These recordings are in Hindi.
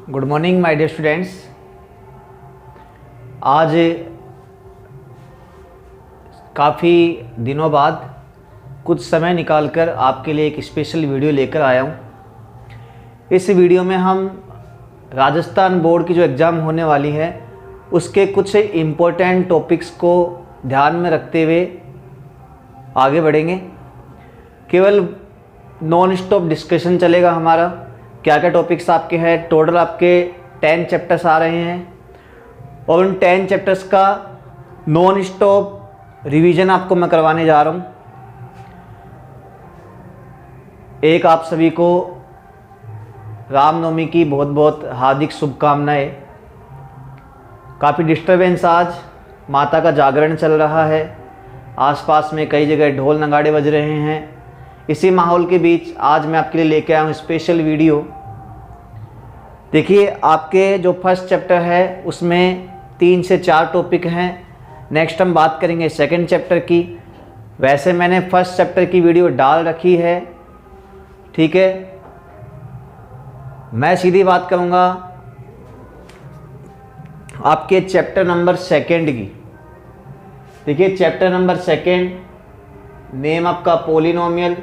Good morning my dear students. आज काफ़ी दिनों बाद कुछ समय निकालकर आपके लिए एक स्पेशल वीडियो लेकर आया हूँ। इस वीडियो में हम राजस्थान बोर्ड की जो एग्ज़ाम होने वाली है उसके कुछ इम्पोर्टेंट टॉपिक्स को ध्यान में रखते हुए आगे बढ़ेंगे। केवल नॉन स्टॉप डिस्कशन चलेगा हमारा। क्या क्या टॉपिक्स आपके हैं, टोटल आपके 10 चैप्टर्स आ रहे हैं और उन 10 चैप्टर्स का नॉन स्टॉप रिवीजन आपको मैं करवाने जा रहा हूँ। एक आप सभी को रामनवमी की बहुत बहुत हार्दिक शुभकामनाएं। काफ़ी डिस्टरबेंस, आज माता का जागरण चल रहा है, आसपास में कई जगह ढोल नगाड़े बज रहे हैं। इसी माहौल के बीच आज मैं आपके लिए लेके आया हूँ स्पेशल वीडियो। देखिए, आपके जो फर्स्ट चैप्टर है उसमें 3 से 4 टॉपिक हैं। नेक्स्ट हम बात करेंगे सेकंड चैप्टर की। वैसे मैंने फर्स्ट चैप्टर की वीडियो डाल रखी है, ठीक है। मैं सीधी बात करूँगा आपके चैप्टर नंबर 2 की। देखिए, चैप्टर नंबर 2, नेम आपका पोलिनोमियल।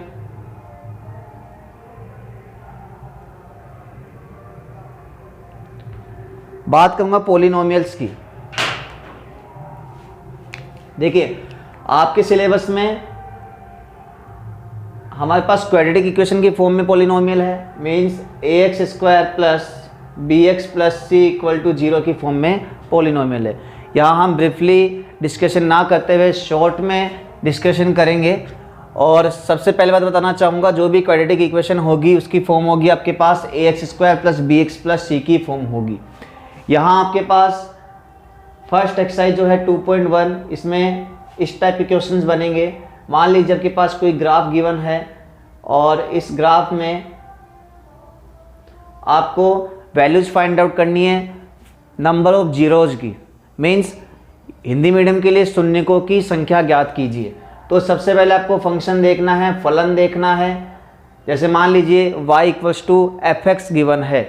बात करूंगा पोलिनोमियल्स की। देखिए, आपके सिलेबस में हमारे पास क्वाड्रेटिक इक्वेशन की फॉर्म में पोलिनोमियल है, means ax² plus bx plus c equal to 0 की फॉर्म में पोलिनोमियल है। यहाँ हम ब्रीफली डिस्कशन ना करते हुए शॉर्ट में डिस्कशन करेंगे। और सबसे पहले बात बताना चाहूँगा, जो भी क्वाड्रेटिक इक्वेशन होगी उसकी फॉर्म होगी आपके पास ax² plus bx plus c की फॉर्म होगी। यहाँ आपके पास फर्स्ट एक्सरसाइज जो है 2.1, इसमें इस टाइप के क्वेश्चंस बनेंगे। मान लीजिए आपके पास कोई ग्राफ गिवन है और इस ग्राफ में आपको वैल्यूज फाइंड आउट करनी है नंबर ऑफ जीरोज की, मीन्स हिंदी मीडियम के लिए शून्यकों की संख्या ज्ञात कीजिए। तो सबसे पहले आपको फंक्शन देखना है, फलन देखना है। जैसे मान लीजिए y equals to fx given है,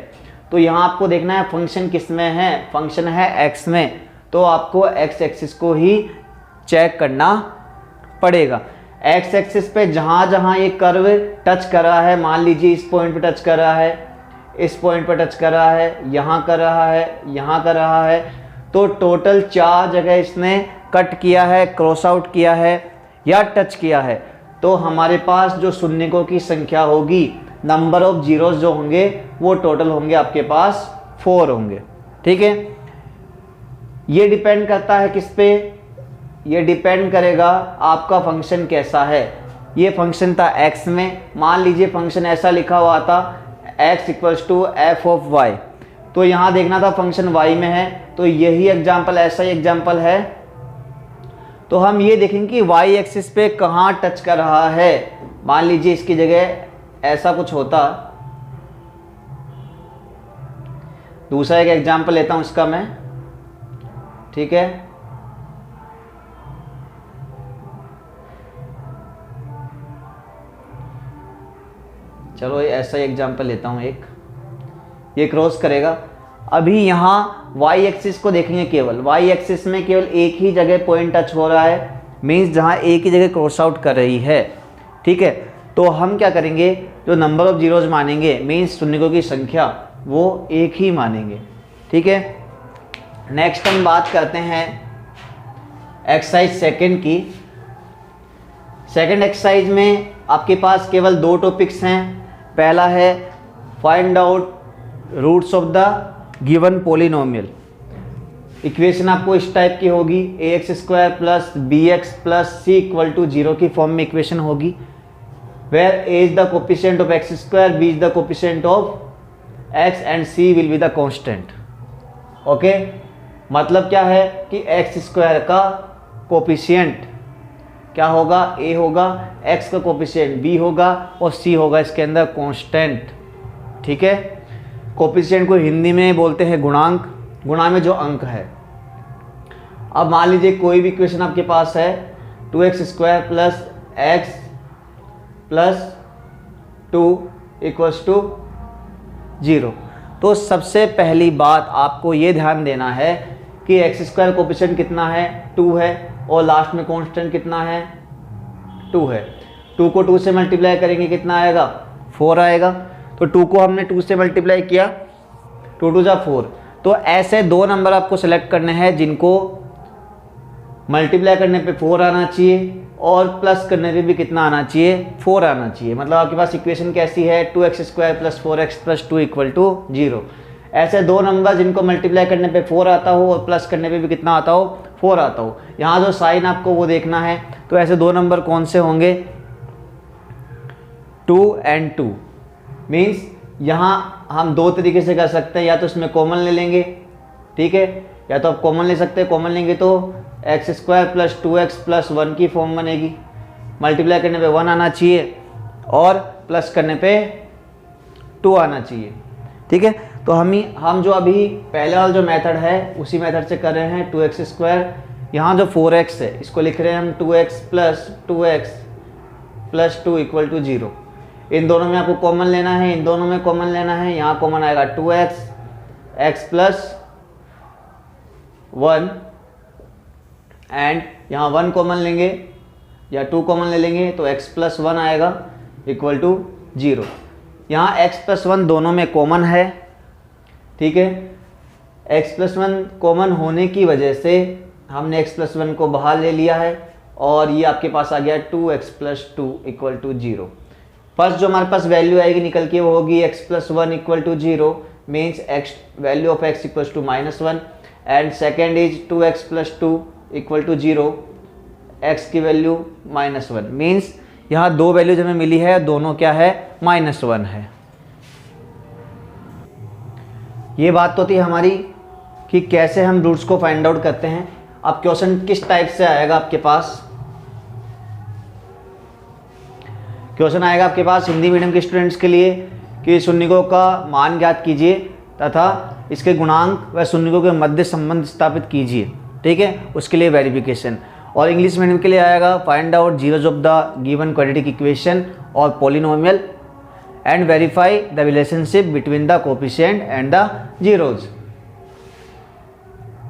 तो यहाँ आपको देखना है फंक्शन किस में है, फंक्शन है x में, तो आपको x एक्सिस को ही चेक करना पड़ेगा। x एक्सिस पे जहाँ जहाँ ये कर्व टच कर रहा है, मान लीजिए इस पॉइंट पे टच कर रहा है, इस पॉइंट पे टच कर रहा है, यहाँ कर रहा है, यहाँ कर रहा है, तो टोटल 4 जगह इसने कट किया है, क्रॉस आउट किया है या टच किया है। तो हमारे पास जो शून्यकों की संख्या होगी, नंबर ऑफ जीरोस जो होंगे वो टोटल होंगे आपके पास 4 होंगे, ठीक है। ये डिपेंड करता है किस पे, ये डिपेंड करेगा आपका फंक्शन कैसा है। ये फंक्शन था x में, मान लीजिए फंक्शन ऐसा लिखा हुआ था x equals to f of y, तो यहाँ देखना था फंक्शन y में है, तो यही एग्जाम्पल, ऐसा ही एग्जाम्पल है। तो हम ये देखेंगे कि y एक्सिस पे कहाँ टच कर रहा है। मान लीजिए इसकी जगह ऐसा कुछ होता। दूसरा एक एग्जाम्पल लेता हूं इसका मैं, ठीक है। चलो ऐसा ही एग्जाम्पल लेता हूं एक, ये क्रॉस करेगा। अभी यहाँ y एक्सिस को देखेंगे, केवल y एक्सिस में केवल एक ही जगह पॉइंट टच हो रहा है, मीन्स जहाँ एक ही जगह क्रॉस आउट कर रही है, ठीक है। तो हम क्या करेंगे, जो नंबर ऑफ जीरोज मानेंगे, मीन्स शून्यकों की संख्या, वो एक ही मानेंगे, ठीक है। नेक्स्ट हम बात करते हैं एक्सरसाइज 2 की। सेकंड एक्सरसाइज में आपके पास केवल 2 टॉपिक्स हैं। पहला है find out roots of the given polynomial. Equation आपको इस टाइप की होगी, ax² plus bx plus c equal to 0 की फॉर्म में इक्वेशन होगी, where a is the coefficient of x², b is the coefficient of x and c will be the constant। Okay, मतलब क्या है कि x² का कोफिशिएंट क्या होगा, a होगा, x का कोफिशिएंट b होगा और c होगा इसके अंदर कांस्टेंट, ठीक है। कोफिशिएंट को हिंदी में बोलते हैं गुणांक, गुणा में जो अंक है। अब मान लीजिए कोई भी इक्वेशन आपके पास है 2x² plus x plus 2 equals to 0। तो सबसे पहली बात आपको ये ध्यान देना है कि एक्स स्क्वायर कोफिशिएंट कितना है, 2 है, और लास्ट में कांस्टेंट कितना है, 2 है। 2 को 2 से मल्टीप्लाई करेंगे कितना आएगा, 4 आएगा। तो 2 को हमने 2 से मल्टीप्लाई किया, 2 2 जा 4। तो ऐसे 2 नंबर आपको सेलेक्ट करने हैं जिनको मल्टीप्लाई करने पे 4 आना चाहिए और प्लस करने पे भी कितना आना चाहिए, 4 आना चाहिए। मतलब आपके पास इक्वेशन कैसी है, 2x square plus 4x plus 2 equal to 0। ऐसे 2 नंबर जिनको मल्टीप्लाई करने पे 4 आता हो और प्लस करने पे भी कितना आता हो, 4 आता हो। यहाँ जो साइन आपको वो देखना है। तो ऐसे 2 नंबर कौन से होंगे, 2 and 2। मीन्स यहाँ हम 2 तरीके से कर सकते हैं, या तो इसमें कॉमन ले लेंगे, ठीक है, या तो आप कॉमन ले सकते हैं। कॉमन लेंगे तो x square plus 2x plus 1 की फॉर्म बनेगी। मल्टीप्लाई करने पे 1 आना चाहिए और प्लस करने पे 2 आना चाहिए, ठीक है। तो हम जो अभी पहले वाला जो मेथड है उसी मेथड से कर रहे हैं। 2x स्क्वायर, यहाँ जो 4x है इसको लिख रहे हैं हम 2x plus 2x plus 2 equal to 0। इन दोनों में आपको कॉमन लेना है, इन दोनों में कॉमन लेना है। यहाँ कॉमन आएगा 2x, x प्लस 1 एंड यहाँ 1 कॉमन लेंगे या 2 कॉमन ले लेंगे तो x प्लस 1 आएगा इक्वल टू 0। यहाँ x प्लस 1 दोनों में कॉमन है, ठीक है। x प्लस 1 कॉमन होने की वजह से हमने x प्लस 1 को बाहर ले लिया है और ये आपके पास आ गया 2x plus 2 equal to 0। First जो हमारे पास वैल्यू आएगी निकल के वो होगी x plus 1 equal to 0, means x value of x equal to -1 and second is 2x plus 2 equal to 0, x की वैल्यू -1। मीन्स यहाँ 2 वैल्यूज हमें मिली है, दोनों क्या है, -1 है। ये बात तो थी हमारी कि कैसे हम रूट्स को फाइंड आउट करते हैं। अब क्वेश्चन किस टाइप से आएगा आपके पास, क्वेश्चन आएगा आपके पास हिंदी मीडियम के स्टूडेंट्स के लिए कि शून्यकों का मान ज्ञात कीजिए तथा इसके गुणांक व शून्यकों के मध्य संबंध स्थापित कीजिए, ठीक है, उसके लिए वेरिफिकेशन। और इंग्लिश मीडियम के लिए आएगा find out zeros of the given quadratic equation और polynomial and verify the relationship between the coefficient and the zeros.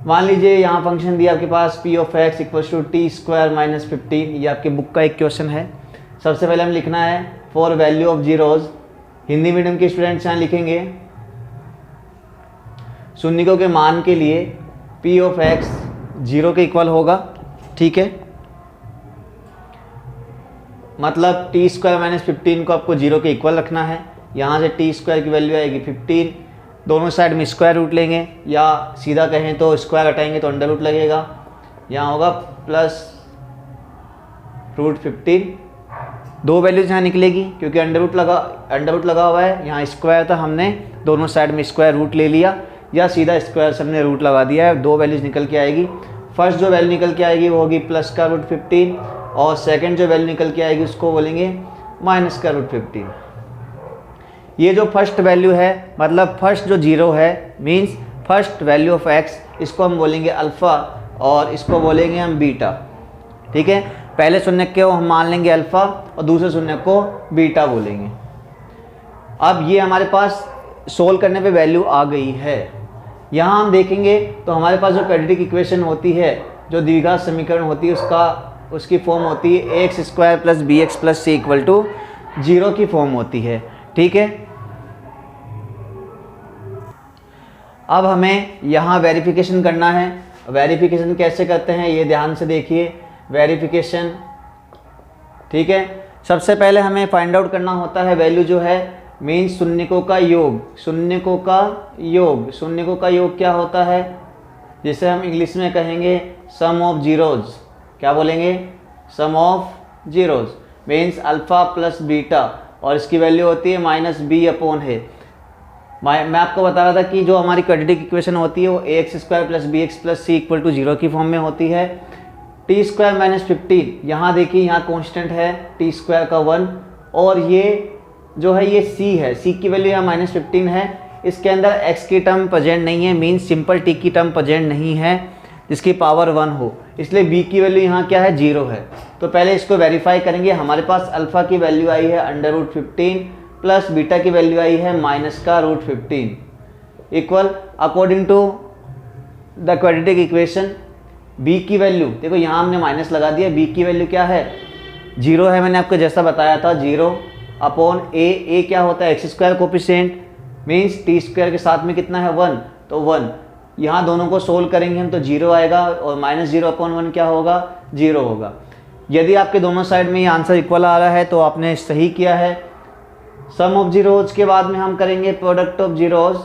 मान लीजिए यहाँ फंक्शन दिया आपके पास p of x equals to t square minus 15। ये आपके बुक का एक क्वेश्चन है। सबसे पहले हम लिखना है for value of zeros. Hindi medium के स्टूडेंट्स यहाँ लिखेंगे शून्यकों के मान के लिए p ऑफ x 0 के इक्वल होगा, ठीक है। मतलब टी स्क्वायर माइनस 15 को आपको 0 के इक्वल रखना है। यहाँ से टी स्क्वायर की वैल्यू आएगी 15, दोनों साइड में स्क्वायर रूट लेंगे या सीधा कहें तो स्क्वायर हटाएंगे तो अंडर रूट लगेगा। यहाँ होगा प्लस रूट 15। 2 वैल्यूज यहाँ निकलेगी क्योंकि अंडर रूट लगा हुआ है। यहाँ स्क्वायर था, हमने दोनों साइड में स्क्वायर रूट ले लिया या सीधा स्क्वायर से हमने रूट लगा दिया है। 2 वैल्यूज निकल के आएगी। फर्स्ट जो वैल्यू निकल के आएगी वो होगी प्लस का रूट 15 और सेकंड जो वैल्यू निकल के आएगी उसको बोलेंगे माइनस का रूट 15। ये जो फर्स्ट वैल्यू है मतलब फर्स्ट जो 0 है means first value of x, इसको हम बोलेंगे अल्फ़ा और इसको बोलेंगे हम बीटा, ठीक है। पहले शून्य को हम मान लेंगे अल्फ़ा और दूसरे शून्य को बीटा बोलेंगे। अब ये हमारे पास सोल्व करने पे वैल्यू आ गई है। यहाँ हम देखेंगे तो हमारे पास जो क्वाड्रेटिक इक्वेशन होती है, जो द्विघात समीकरण होती है, उसकी फॉर्म होती है x square plus b x plus c equal to 0 की फॉर्म होती है, ठीक है। अब हमें यहाँ वेरिफिकेशन करना है। वेरिफिकेशन कैसे करते हैं ये ध्यान से देखिए। वेरिफिकेशन, ठीक है। सबसे पहले हमें फाइंड आउट करना होता है वैल्यू जो है मीन्स शून्यकों का योग। शून्यकों का योग क्या होता है, जिसे हम इंग्लिश में कहेंगे सम ऑफ जीरोज। क्या बोलेंगे, sum of zeros means alpha plus beta और इसकी वैल्यू होती है माइनस बी अपॉन है। मैं आपको बता रहा था कि जो हमारी क्वाड्रेटिक इक्वेशन होती है वो x square plus b x plus c equal to 0 की फॉर्म में होती है। टी स्क्वायर माइनस 15, यहाँ देखिए यहाँ कॉन्स्टेंट है टी स्क्वायर का 1 और ये जो है ये सी है, सी की वैल्यू यहाँ -15 है। इसके अंदर x की टर्म प्रेजेंट नहीं है मीन्स सिंपल t की टर्म प्रेजेंट नहीं है जिसकी पावर 1 हो, इसलिए b की वैल्यू यहाँ क्या है 0 है। तो पहले इसको वेरीफाई करेंगे। हमारे पास अल्फ़ा की वैल्यू आई है अंडर रूट 15 प्लस बीटा की वैल्यू आई है माइनस का root 15। Equal according to the quadratic equation b की वैल्यू, देखो यहाँ हमने माइनस लगा दिया, b की वैल्यू क्या है 0 है, मैंने आपको जैसा बताया था 0 अपॉन a क्या होता है x square coefficient means T square के साथ में कितना है 1, तो 1, यहाँ दोनों को सोल्व करेंगे हम तो 0 आएगा और -0 अपॉन 1 क्या होगा 0 होगा। यदि आपके दोनों साइड में ये आंसर इक्वल आ रहा है तो आपने सही किया है। सम ऑफ जीरोज के बाद में हम करेंगे प्रोडक्ट ऑफ जीरोज,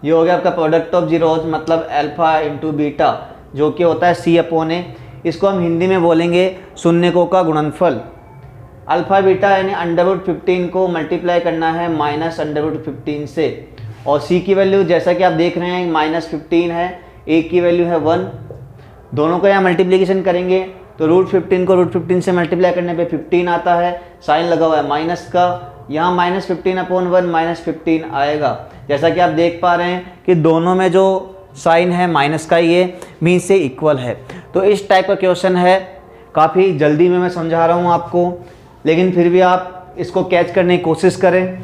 ये हो गया आपका प्रोडक्ट ऑफ जीरोज मतलब अल्फा इंटू बीटा जो कि होता है c अपॉन ए, इसको हम हिंदी में बोलेंगे शून्यकों का गुणनफल। अल्फा बीटा यानी √15 को मल्टीप्लाई करना है -√15 से, और c की वैल्यू जैसा कि आप देख रहे हैं -15 है, a की वैल्यू है 1, दोनों को यहाँ मल्टीप्लिकेशन करेंगे तो √15 को √15 से मल्टीप्लाई करने पे 15 आता है, साइन लगा हुआ है माइनस का, यहाँ -15 अपॉन 1 -15 आएगा। जैसा कि आप देख पा रहे हैं कि दोनों में जो साइन है माइनस का, ये मीन से इक्वल है। तो इस टाइप का क्वेश्चन है, काफ़ी जल्दी में मैं समझा रहा हूँ आपको, लेकिन फिर भी आप इसको कैच करने की कोशिश करें,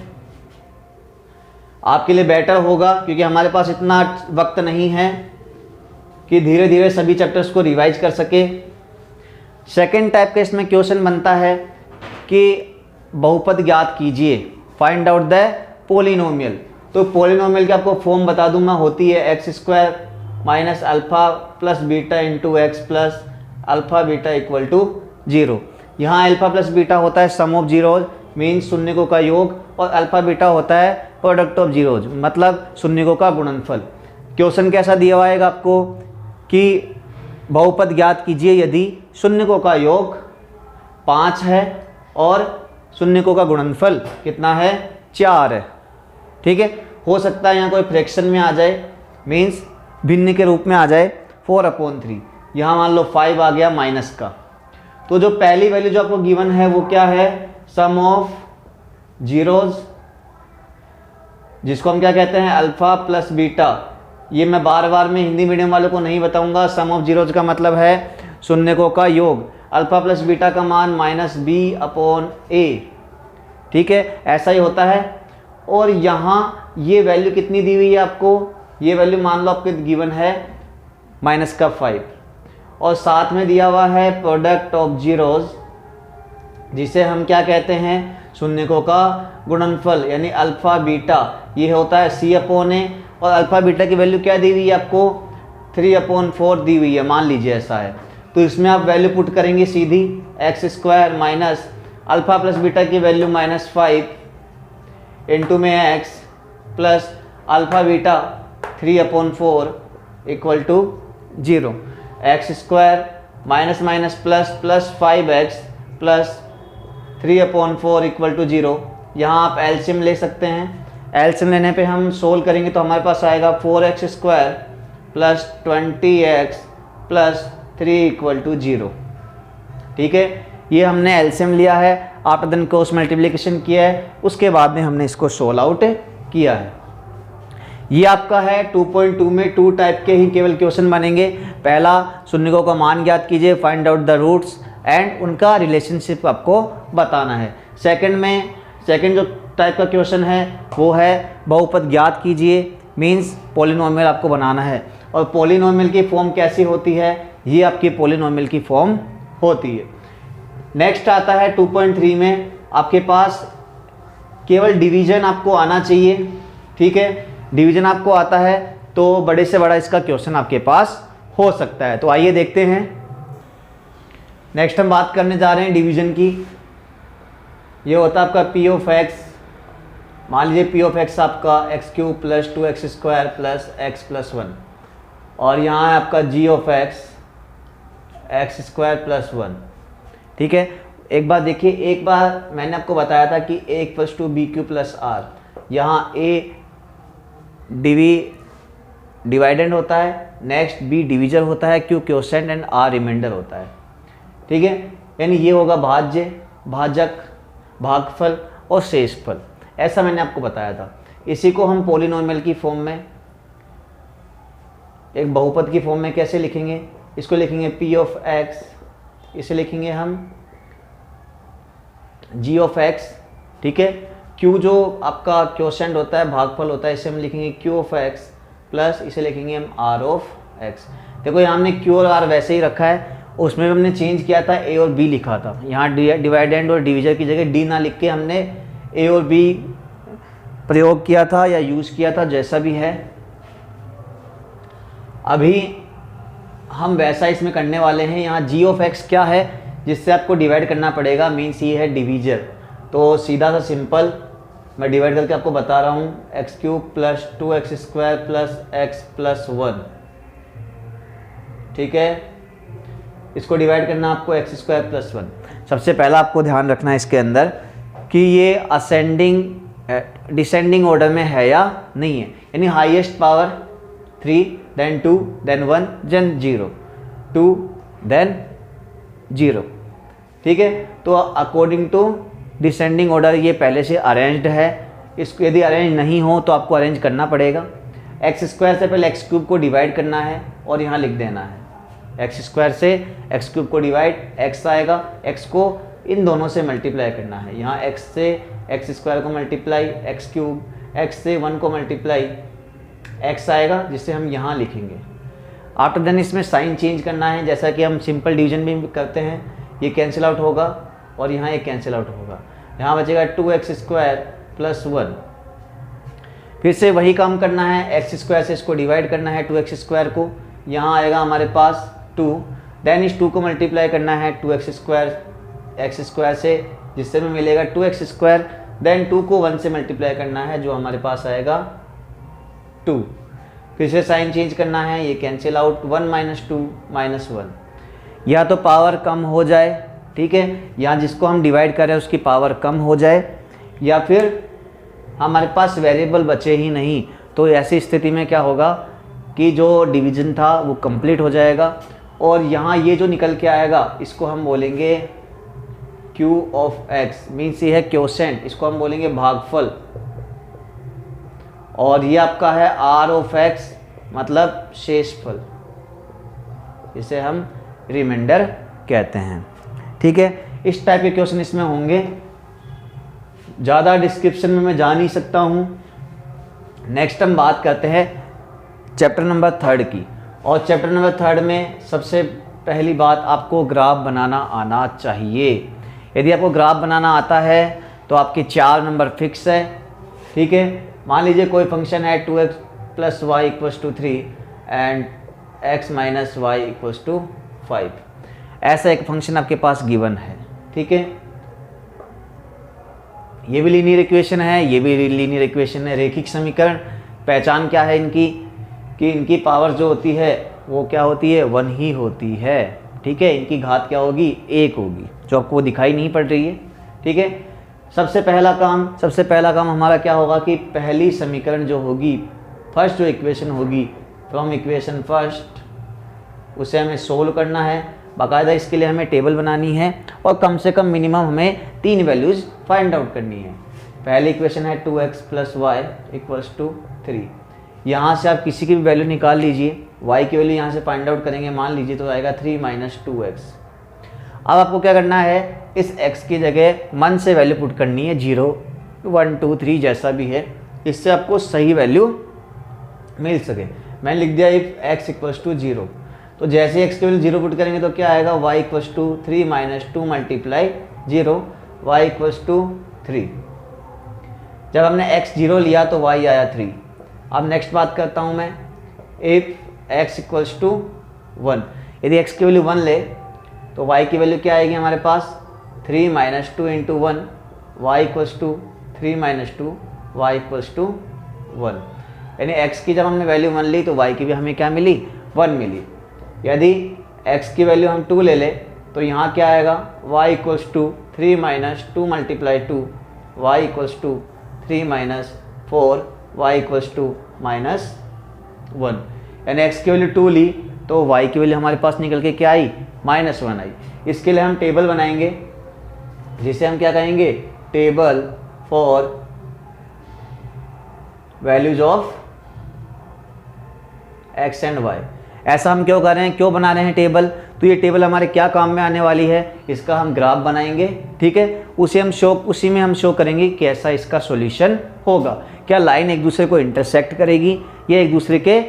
आपके लिए बेटर होगा, क्योंकि हमारे पास इतना वक्त नहीं है कि धीरे धीरे सभी चैप्टर्स को रिवाइज कर सके। सेकेंड टाइप का इसमें क्वेश्चन बनता है कि बहुपद ज्ञात कीजिए, फाइंड आउट द पोलिनोमियल। तो पोलिनोमियल की आपको फॉर्म बता दूं मैं, होती है x² minus alpha plus beta into x plus alpha beta equal to 0। यहाँ अल्फ़ा प्लस बीटा होता है सम ऑफ जीरोज मीन्स शून्यकों का योग, और अल्फ़ा बीटा होता है प्रोडक्ट ऑफ जीरोज मतलब शून्यकों का गुणनफल। क्वेश्चन कैसा दिया हुआ है आपको कि बहुपद ज्ञात कीजिए यदि शून्यकों का योग 5 है और शून्यकों का गुणनफल कितना है 4 है। ठीक है, हो सकता है यहाँ कोई फ्रैक्शन में आ जाए, मीन्स भिन्न के रूप में आ जाए 4/3, यहाँ मान लो 5 आ गया माइनस का। तो जो पहली वैल्यू जो आपको गिवन है वो क्या है, सम ऑफ जीरोज, जिसको हम क्या कहते हैं अल्फा प्लस बीटा। ये मैं बार बार में हिंदी मीडियम वालों को नहीं बताऊंगा। सम ऑफ जीरोज का मतलब है शून्यकों का योग, अल्फा प्लस बीटा का मान -b/a। ठीक है, ऐसा ही होता है। और यहाँ ये वैल्यू कितनी दी हुई है आपको, ये वैल्यू मान लो आपके गिवन है -5, और साथ में दिया हुआ है प्रोडक्ट ऑफ जीरोज, जिसे हम क्या कहते हैं शून्यकों का गुणनफल यानी अल्फा बीटा। ये होता है c/a, और अल्फा बीटा की वैल्यू क्या दी हुई है आपको 3/4 दी हुई है, मान लीजिए ऐसा है। तो इसमें आप वैल्यू पुट करेंगे सीधी, x² minus alpha plus beta की वैल्यू -5 इंटू में x plus alpha beta 3/4 equal to 0। x² minus minus plus plus 5x plus 3/4 equal to 0। यहाँ आप एलसीएम ले सकते हैं, एलसीएम लेने पे हम सोल्व करेंगे तो हमारे पास आएगा 4x² plus 20x plus 3 equal to 0। ठीक है, ये हमने एलसीएम लिया है, आफ्टर देन क्रॉस मल्टीप्लिकेशन किया है, उसके बाद में हमने इसको सोल्व आउट किया है। ये आपका है 2.2 में 2 टाइप के ही केवल क्वेश्चन बनेंगे। पहला शून्यकों का मान ज्ञात कीजिए, find out the roots and उनका रिलेशनशिप आपको बताना है। सेकंड जो टाइप का क्वेश्चन है वो है बहुपद ज्ञात कीजिए, मीन्स पॉलिनोमियल आपको बनाना है। और पॉलिनोमियल की फॉर्म कैसी होती है, ये आपकी पॉलिनोमियल की फॉर्म होती है। नेक्स्ट आता है 2.3 में आपके पास केवल डिवीजन आपको आना चाहिए। ठीक है, डिवीजन आपको आता है तो बड़े से बड़ा इसका क्वेश्चन आपके पास हो सकता है। तो आइए देखते हैं। नेक्स्ट हम बात करने जा रहे हैं डिवीजन की। ये होता है आपका p ऑफ x, मान लीजिए p ऑफ x आपका x³ plus 2x² plus x plus 1, और यहाँ है आपका g of x x² plus 1। ठीक है, एक बार देखिए, एक बार मैंने आपको बताया था कि a equals to b³ plus r, यहाँ a डिवाइडेंड होता है, नेक्स्ट b डिवीजर होता है, q quotient and r remainder होता है। ठीक है, यानी ये होगा भाज्य, भाजक, भागफल और शेषफल, ऐसा मैंने आपको बताया था। इसी को हम पॉलिनोमियल की फॉर्म में, एक बहुपद की फॉर्म में कैसे लिखेंगे, इसको लिखेंगे p ऑफ x, इसे लिखेंगे हम g ऑफ x। ठीक है, क्यू जो आपका क्वोशेंट होता है, भागफल होता है, इसे हम लिखेंगे क्यू ऑफ एक्स प्लस इसे लिखेंगे हम आर ऑफ एक्स। देखो यहाँ हमने क्यू और आर वैसे ही रखा है, उसमें भी हमने चेंज किया था, ए और बी लिखा था। यहाँ डिवाइडेंड और डिविजन की जगह डी ना लिख के हमने ए और बी प्रयोग किया था या यूज़ किया था, जैसा भी है। अभी हम वैसा इसमें करने वाले हैं। यहाँ जी ऑफ एक्स क्या है जिससे आपको डिवाइड करना पड़ेगा, मीन्स ये है डिवीजर। तो सीधा सा सिंपल मैं डिवाइड करके आपको बता रहा हूँ, x cube plus 2x² plus x plus 1। ठीक है, इसको डिवाइड करना आपको x² प्लस 1। सबसे पहला आपको ध्यान रखना है इसके अंदर कि ये असेंडिंग डिसेंडिंग ऑर्डर में है या नहीं है, यानी highest power 3 then 2 then 1 then 0 2 then 0। ठीक है, तो अकॉर्डिंग टू डिसेंडिंग ऑर्डर ये पहले से अरेंज्ड है। इसको यदि अरेंज नहीं हो तो आपको अरेंज करना पड़ेगा। x² से पहले x क्यूब को डिवाइड करना है और यहाँ लिख देना है। x² से x क्यूब को डिवाइड x आएगा, x को इन दोनों से मल्टीप्लाई करना है। यहाँ x से x² को मल्टीप्लाई x क्यूब, x से 1 को मल्टीप्लाई x आएगा, जिसे हम यहाँ लिखेंगे। आफ्टर देन इसमें साइन चेंज करना है, जैसा कि हम सिंपल डिवीजन भी करते हैं। ये कैंसिल आउट होगा और यहाँ ये कैंसिल आउट होगा। यहाँ बचेगा 2x² प्लस 1। फिर से वही काम करना है, x² से इसको डिवाइड करना है 2x² को। यहाँ आएगा हमारे पास 2, देन इस 2 को मल्टीप्लाई करना है 2x² से, जिससे में मिलेगा 2x²। देन 2 को 1 से मल्टीप्लाई करना है, जो हमारे पास आएगा 2। फिर से साइन चेंज करना है, ये कैंसिल आउट, 1 - 2 - 1। या तो पावर कम हो जाए, ठीक है, यहाँ जिसको हम डिवाइड कर रहे हैं उसकी पावर कम हो जाए, या फिर हमारे पास वेरिएबल बचे ही नहीं। तो ऐसी स्थिति में क्या होगा कि जो डिवीजन था वो कंप्लीट हो जाएगा और यहाँ ये जो निकल के आएगा इसको हम बोलेंगे Q ऑफ x, मीन्स ये है क्वोशेंट, इसको हम बोलेंगे भागफल। और ये आपका है R ऑफ x, मतलब शेषफल, इसे हम रिमाइंडर कहते हैं। ठीक है, इस टाइप के क्वेश्चन इसमें होंगे। ज़्यादा डिस्क्रिप्शन में मैं जा नहीं सकता हूँ। नेक्स्ट हम बात करते हैं चैप्टर नंबर 3 की। और चैप्टर नंबर 3 में सबसे पहली बात, आपको ग्राफ बनाना आना चाहिए। यदि आपको ग्राफ बनाना आता है तो आपके 4 नंबर फिक्स है। ठीक है, मान लीजिए कोई फंक्शन है 2x + y = 3 and x - y = 5। ऐसा एक फंक्शन आपके पास गिवन है। ठीक है, ये भी लीनियर इक्वेशन है, ये भी लीनियर इक्वेशन है। रेखिक समीकरण पहचान क्या है इनकी, कि इनकी पावर जो होती है वो क्या होती है, 1 ही होती है। ठीक है, इनकी घात क्या होगी, 1 होगी, जो आपको दिखाई नहीं पड़ रही है। ठीक है, सबसे पहला काम हमारा क्या होगा कि पहली समीकरण जो होगी, फर्स्ट जो इक्वेशन होगी फ्रॉम इक्वेशन फर्स्ट, उसे हमें सोल्व करना है। बाकायदा इसके लिए हमें टेबल बनानी है और कम से कम मिनिमम हमें 3 वैल्यूज़ फाइंड आउट करनी है। पहली इक्वेशन है 2x + y = 3। यहाँ से आप किसी की भी वैल्यू निकाल लीजिए, y की वैल्यू यहाँ से फाइंड आउट करेंगे, मान लीजिए तो आएगा 3 - 2x। अब आपको क्या करना है, इस x की जगह मन से वैल्यू पुट करनी है, 0 1 2 3 जैसा भी है, इससे आपको सही वैल्यू मिल सके। मैंने लिख दिया इफ x = 0, तो जैसे x की वैल्यू 0 पुट करेंगे तो क्या आएगा, y = 3 - 2 × 0, y = 3। जब हमने x 0 लिया तो y आया 3। अब नेक्स्ट बात करता हूँ मैं, इफ x = 1, यदि x की वैल्यू 1 ले तो y की वैल्यू क्या आएगी हमारे पास, 3 - 2 × 1, y = 3 - 2, y = 1। यानी x की जब हमने वैल्यू 1 ली तो y की भी हमें क्या मिली, 1 मिली। यदि x की वैल्यू हम 2 ले ले तो यहाँ क्या आएगा, y = 3 - 2 × 2, y = 3 - 4, y = -1। यानी x की वैल्यू 2 ली तो y की वैल्यू हमारे पास निकल के क्या आई, -1 आई। इसके लिए हम टेबल बनाएंगे, जिसे हम क्या कहेंगे, table for values of x and y। ऐसा हम क्यों कर रहे हैं, क्यों बना रहे हैं टेबल, तो ये टेबल हमारे क्या काम में आने वाली है, इसका हम ग्राफ बनाएंगे, ठीक है। उसी में हम शो करेंगे कि ऐसा इसका सॉल्यूशन होगा। क्या लाइन एक दूसरे को इंटरसेक्ट करेगी या एक दूसरे के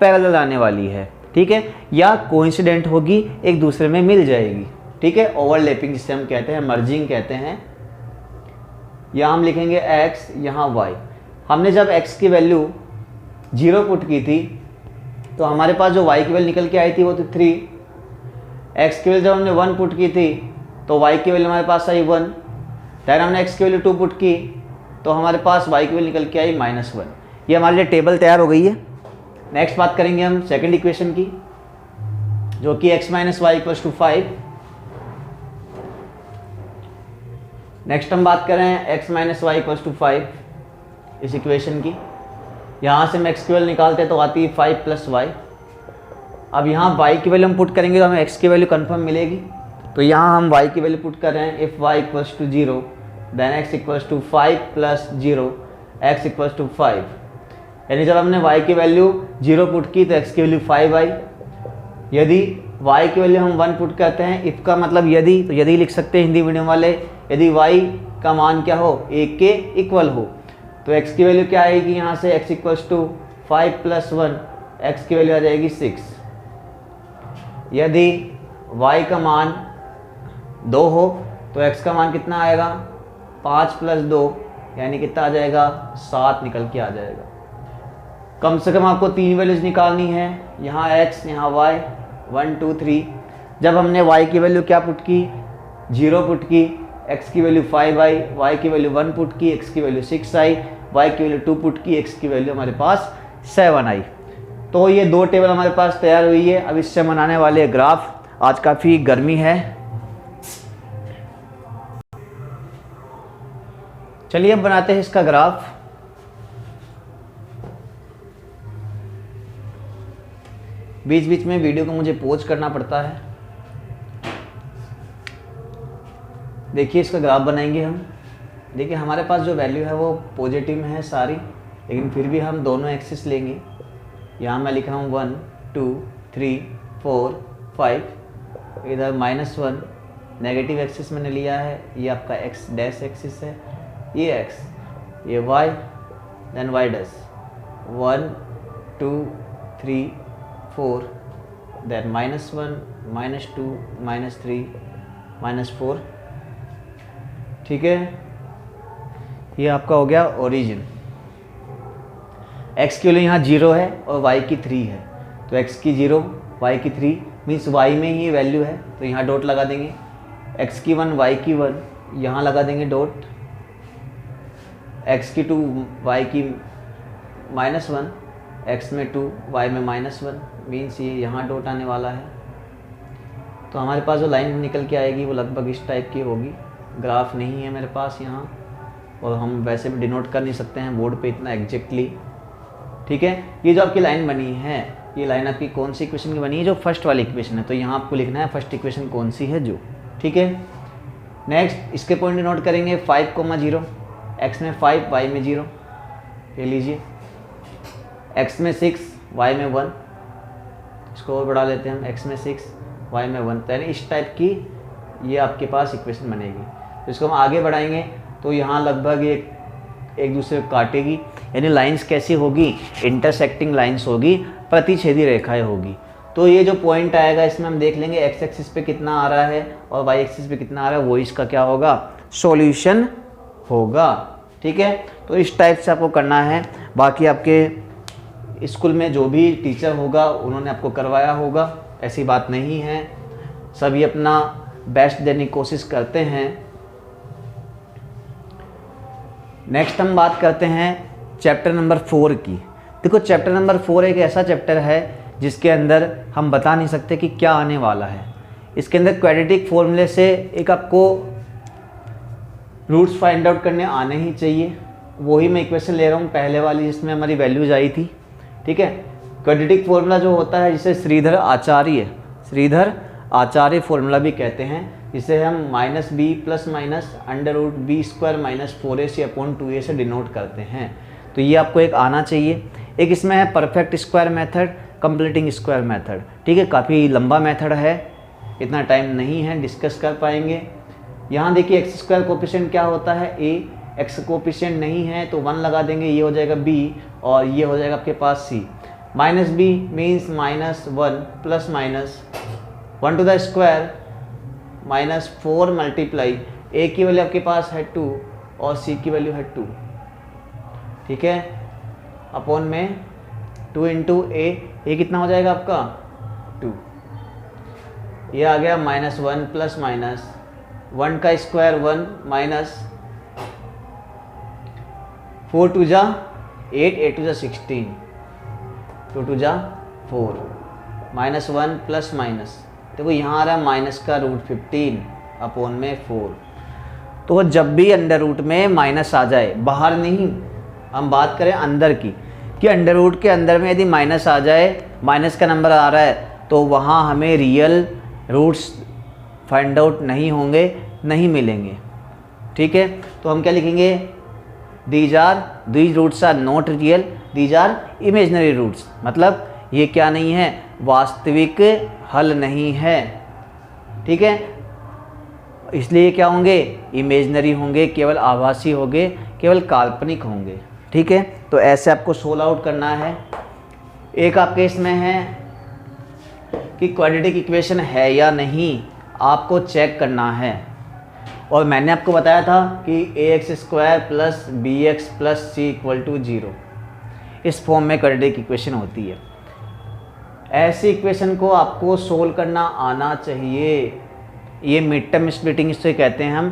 पैरेलल आने वाली है, ठीक है, या कोइंसिडेंट होगी, एक दूसरे में मिल जाएगी, ठीक है। ओवरलैपिंग जिसे हम कहते हैं, मर्जिंग कहते हैं। यहाँ हम लिखेंगे x, यहाँ y। हमने जब x की वैल्यू 0 पुट की थी तो हमारे पास जो y की वैल्यू निकल के आई थी वो तो 3। x की वैल्यू जब हमने 1 पुट की थी तो y की वैल्यू हमारे पास आई 1। दैन हमने x की वैल्यू 2 पुट की तो हमारे पास y की वैल्यू निकल के आई -1। ये हमारे लिए टेबल तैयार हो गई है। नेक्स्ट बात करेंगे हम सेकंड इक्वेशन की, जो कि x - y = 5। नेक्स्ट हम बात करें x - y = 5 इस इक्वेशन की। यहाँ से हम x की वैल्यू निकालते हैं तो आती है 5 + y। अब यहाँ y की वैल्यू हम पुट करेंगे तो हमें x की वैल्यू कंफर्म मिलेगी। तो यहाँ हम y की वैल्यू पुट कर रहे हैं, if y = 0 then x = 5 + 0 x = 5। यानी जब हमने y की वैल्यू 0 पुट की तो x की वैल्यू 5 आई। यदि y की वैल्यू हम 1 पुट करते हैं, इफ़ का मतलब यदि, तो यदि लिख सकते हैं हिंदी मीडियम वाले, यदि y का मान क्या हो, 1 के इक्वल हो, तो x की वैल्यू क्या आएगी, यहाँ से x = 5 + 1, x की वैल्यू आ जाएगी 6। यदि y का मान 2 हो तो x का मान कितना आएगा, 5 + 2 यानी कितना आ जाएगा, 7 निकल के आ जाएगा। कम से कम आपको 3 वैल्यूज निकालनी है, यहाँ x, यहाँ y, 1 2 3। जब हमने y की वैल्यू क्या पुट की, 0 पुट की, x की वैल्यू 5 आई, y की वैल्यू 1 पुट की, x की वैल्यू 6 आई, y की वैल्यू 2 पुट की, x की वैल्यू हमारे पास 7 आई। तो ये 2 टेबल हमारे पास तैयार हुई है। अब इससे बनाने वाले ग्राफ, आज काफ़ी गर्मी है, चलिए अब बनाते हैं इसका ग्राफ। बीच बीच में वीडियो को मुझे पॉज करना पड़ता है। देखिए इसका ग्राफ बनाएंगे हम। देखिए हमारे पास जो वैल्यू है वो पॉजिटिव में है सारी, लेकिन फिर भी हम दोनों एक्सिस लेंगे। यहाँ मैं लिख रहा हूँ 1 2 3 4 5। इधर -1 नेगेटिव एक्सिस मैंने लिया है, ये आपका x डैश एक्सिस है, ये x, ये y, then y dash. 1 2 3 4, then -1 -2 -3 -4, ठीक है। ये आपका हो गया ओरिजिन। x की वैल्यू यहाँ 0 है और y की 3 है, तो x की 0 y की 3 मीन्स y में ही वैल्यू है, तो यहाँ डॉट लगा देंगे। x की 1 y की 1 यहाँ लगा देंगे डॉट। x की 2 y की -1, x में 2 y में -1 मीन्स ये यहाँ डॉट आने वाला है। तो हमारे पास जो लाइन निकल के आएगी वो लगभग इस टाइप की होगी। ग्राफ नहीं है मेरे पास यहाँ, और हम वैसे भी डिनोट कर नहीं सकते हैं बोर्ड पे इतना एग्जैक्टली, ठीक है। ये जो आपकी लाइन बनी है, ये लाइन आपकी कौन सी इक्वेशन की बनी है, जो फर्स्ट वाली इक्वेशन है, तो यहाँ आपको लिखना है फर्स्ट इक्वेशन कौन सी है जो, ठीक है। नेक्स्ट इसके पॉइंट डिनोट करेंगे 5, 0, x में 5 y में 0, ये लीजिए। x में 6 y में 1, इसको और बढ़ा लेते हैं हम, x में 6 y में 1, यानी इस टाइप की ये आपके पास इक्वेशन बनेगी। तो इसको हम आगे बढ़ाएंगे तो यहाँ लगभग एक दूसरे को काटेगी, यानी लाइंस कैसी होगी, इंटरसेक्टिंग लाइंस होगी, प्रतिच्छेदी रेखाएं होगी। तो ये जो पॉइंट आएगा इसमें हम देख लेंगे x एक्सिस पे कितना आ रहा है और y एक्सिस पे कितना आ रहा है, वो इसका क्या होगा, सॉल्यूशन होगा, ठीक है। तो इस टाइप से आपको करना है। बाकी आपके स्कूल में जो भी टीचर होगा उन्होंने आपको करवाया होगा, ऐसी बात नहीं है, सभी अपना बेस्ट देने की कोशिश करते हैं। नेक्स्ट हम बात करते हैं चैप्टर नंबर 4 की। देखो चैप्टर नंबर 4 एक ऐसा चैप्टर है जिसके अंदर हम बता नहीं सकते कि क्या आने वाला है। इसके अंदर क्वाड्रेटिक फॉर्मूले से एक आपको रूट्स फाइंड आउट करने आने ही चाहिए। वही मैं इक्वेशन ले रहा हूँ पहले वाली जिसमें हमारी वैल्यूज आई थी, ठीक है। क्वाड्रेटिक फॉर्मूला जो होता है जिसे श्रीधर आचार्य फॉर्मूला भी कहते हैं, जिसे हम -b + √b² - 4ac/2a से डिनोट करते हैं। तो ये आपको एक आना चाहिए। एक इसमें है perfect square method, completing square method, ठीक है। काफ़ी लंबा मेथड है, इतना टाइम नहीं है, डिस्कस कर पाएंगे। यहाँ देखिए एक्स स्क्वायर कोफिशिएंट क्या होता है ए, एक्स कोफिशिएंट नहीं है तो 1 लगा देंगे, ये हो जाएगा बी और ये हो जाएगा आपके पास c. Minus b means -1 plus minus 1 to the square -4 multiply a की वैल्यू आपके पास है 2 और सी की वैल्यू है 2, ठीक है, अपॉन में 2 इंटू ए कितना हो जाएगा आपका 2, ये आ गया -1 प्लस माइनस 1 का स्क्वायर 1 माइनस 4 टू जा 8, 8 टू जा 16, 2 टू जा 4, -1 प्लस माइनस, देखो यहाँ आ रहा है माइनस का √15 अपॉन में 4। तो जब भी अंडर रूट में माइनस आ जाए, बाहर नहीं, हम बात करें अंदर की, कि अंडर रूट के अंदर में यदि माइनस आ जाए, माइनस का नंबर आ रहा है, तो वहाँ हमें रियल रूट्स फाइंड आउट नहीं होंगे, नहीं मिलेंगे, ठीक है। तो हम क्या लिखेंगे, these roots are not real, these are imaginary roots, मतलब ये क्या नहीं है, वास्तविक हल नहीं है, ठीक है। इसलिए क्या होंगे, इमेजनरी होंगे, केवल आभासी होंगे, केवल काल्पनिक होंगे, ठीक है। तो ऐसे आपको सोल्व आउट करना है। एक आपके इसमें है कि क्वाड्रेटिक इक्वेशन है या नहीं, आपको चेक करना है। और मैंने आपको बताया था कि ax² plus bx plus c = 0, इस फॉर्म में क्वाड्रेटिक इक्वेशन होती है। ऐसी इक्वेशन को आपको सोल्व करना आना चाहिए। ये मिड टर्म स्प्लिटिंग इससे कहते हैं हम,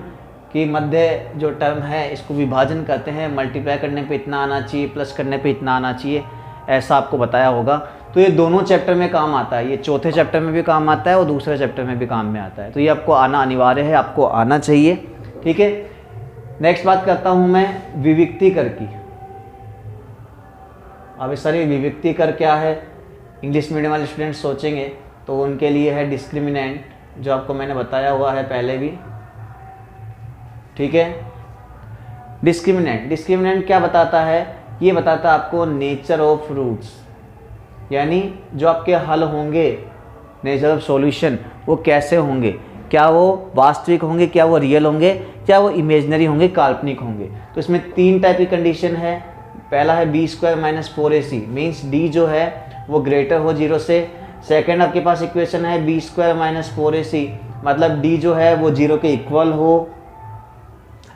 कि मध्य जो टर्म है इसको विभाजन कहते हैं, मल्टीप्लाई करने पे इतना आना चाहिए, प्लस करने पे इतना आना चाहिए, ऐसा आपको बताया होगा। तो ये दोनों चैप्टर में काम आता है, ये चौथे चैप्टर में भी काम आता है और दूसरे चैप्टर में भी काम में आता है। तो ये आपको आना अनिवार्य है, आपको आना चाहिए, ठीक है। नेक्स्ट बात करता हूँ मैं विविक्तिकर की। अब सर ये विविक्तिकर क्या है, इंग्लिश मीडियम वाले स्टूडेंट सोचेंगे तो उनके लिए है डिस्क्रिमिनेंट, जो आपको मैंने बताया हुआ है पहले भी, ठीक है। डिस्क्रिमिनेंट क्या बताता है, ये बताता है आपको नेचर ऑफ रूट्स, यानी जो आपके हल होंगे, नेचर ऑफ सॉल्यूशन, वो कैसे होंगे, क्या वो वास्तविक होंगे, क्या वो रियल होंगे, क्या वो इमेजनरी होंगे, काल्पनिक होंगे। तो इसमें 3 टाइप की कंडीशन है। पहला है b² - 4ac, मीन्स d जो है वो ग्रेटर हो 0 से। सेकेंड आपके पास इक्वेशन है b² - 4ac, मतलब d जो है वो 0 के इक्वल हो,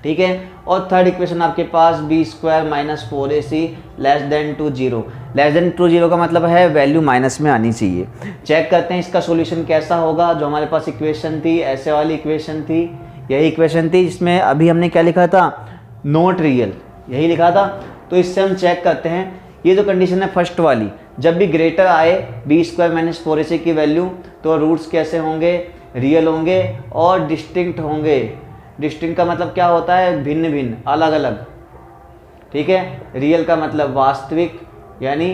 ठीक है। और थर्ड इक्वेशन आपके पास b² - 4ac <2 0। <2 0 का मतलब है वैल्यू माइनस में आनी चाहिए। चेक करते हैं इसका सॉल्यूशन कैसा होगा। जो हमारे पास इक्वेशन थी, ऐसे वाली इक्वेशन थी, यही इक्वेशन थी जिसमें अभी हमने क्या लिखा था, नॉट रियल, यही लिखा था। तो इससे हम चेक करते हैं, ये जो कंडीशन है फर्स्ट वाली, जब भी ग्रेटर आए b² - 4ac की वैल्यू, तो रूट्स कैसे होंगे, रियल होंगे और डिस्टिंक्ट होंगे। डिस्टिंक्ट का मतलब क्या होता है, भिन्न भिन्न, अलग अलग, ठीक है। रियल का मतलब वास्तविक, यानी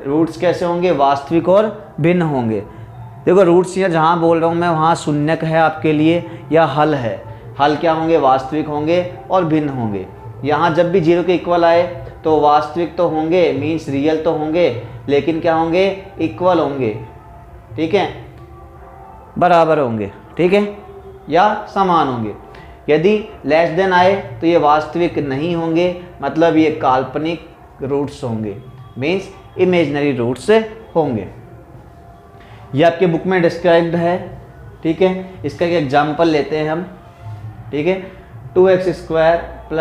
रूट्स कैसे होंगे, वास्तविक और भिन्न होंगे। देखो रूट्स यहाँ जहाँ बोल रहा हूँ मैं, वहाँ शून्यक है आपके लिए या हल है। हल क्या होंगे, वास्तविक होंगे और भिन्न होंगे। यहाँ जब भी 0 के इक्वल आए तो वास्तविक तो होंगे, मीन्स रियल तो होंगे, लेकिन क्या होंगे, इक्वल होंगे, ठीक है, बराबर होंगे, ठीक है, या समान होंगे। यदि लेस देन आए तो ये वास्तविक नहीं होंगे, मतलब ये काल्पनिक रूट्स होंगे, मीन्स इमेजनरी रूट्स होंगे। ये आपके बुक में डिस्क्राइब्ड है, ठीक है। इसका एक एग्जाम्पल लेते हैं हम, ठीक है। 2x² +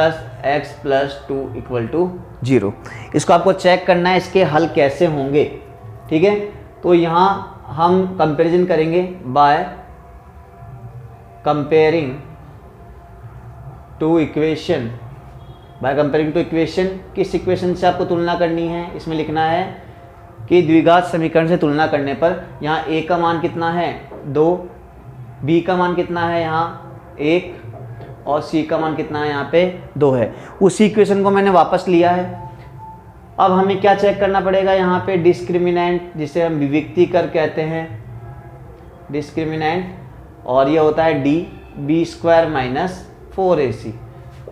x + 2 = 0। इसको आपको चेक करना है, इसके हल कैसे होंगे, ठीक है। तो यहाँ हम कंपैरिजन करेंगे बाय कंपेयरिंग टू इक्वेशन। किस इक्वेशन से आपको तुलना करनी है, इसमें लिखना है कि द्विघात समीकरण से तुलना करने पर यहाँ a का मान कितना है 2, b का मान कितना है यहाँ 1 और c का मान कितना है यहाँ पे 2 है। उसी इक्वेशन को मैंने वापस लिया है। अब हमें क्या चेक करना पड़ेगा यहाँ पे, डिस्क्रिमिनेंट, जिसे हम विविक्तिकर कहते हैं, डिस्क्रिमिनेंट, और ये होता है d b² - 4ac।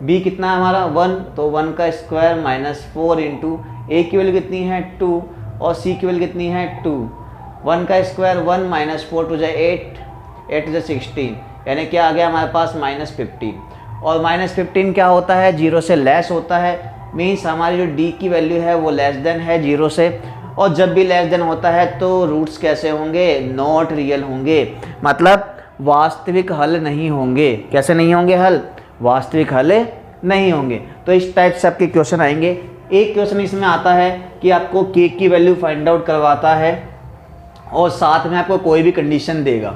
b कितना है हमारा 1, तो 1 का स्क्वायर -4 इंटू a की वैल्यू कितनी है 2 और c की वैल्यू कितनी है 2, 1 का स्क्वायर 1 माइनस 4 टू जा 8, 8 टू 16, यानी क्या आ गया हमारे पास -15। और -15 क्या होता है, 0 से लेस होता है, मीन्स हमारी जो d की वैल्यू है वो लेस देन है 0 से। और जब भी लेस देन होता है तो रूट्स कैसे होंगे, नॉट रियल होंगे, मतलब वास्तविक हल नहीं होंगे। कैसे नहीं होंगे हल, वास्तविक हल नहीं होंगे। तो इस टाइप से आपके क्वेश्चन आएंगे। एक क्वेश्चन इसमें आता है कि आपको k की वैल्यू फाइंड आउट करवाता है और साथ में आपको कोई भी कंडीशन देगा,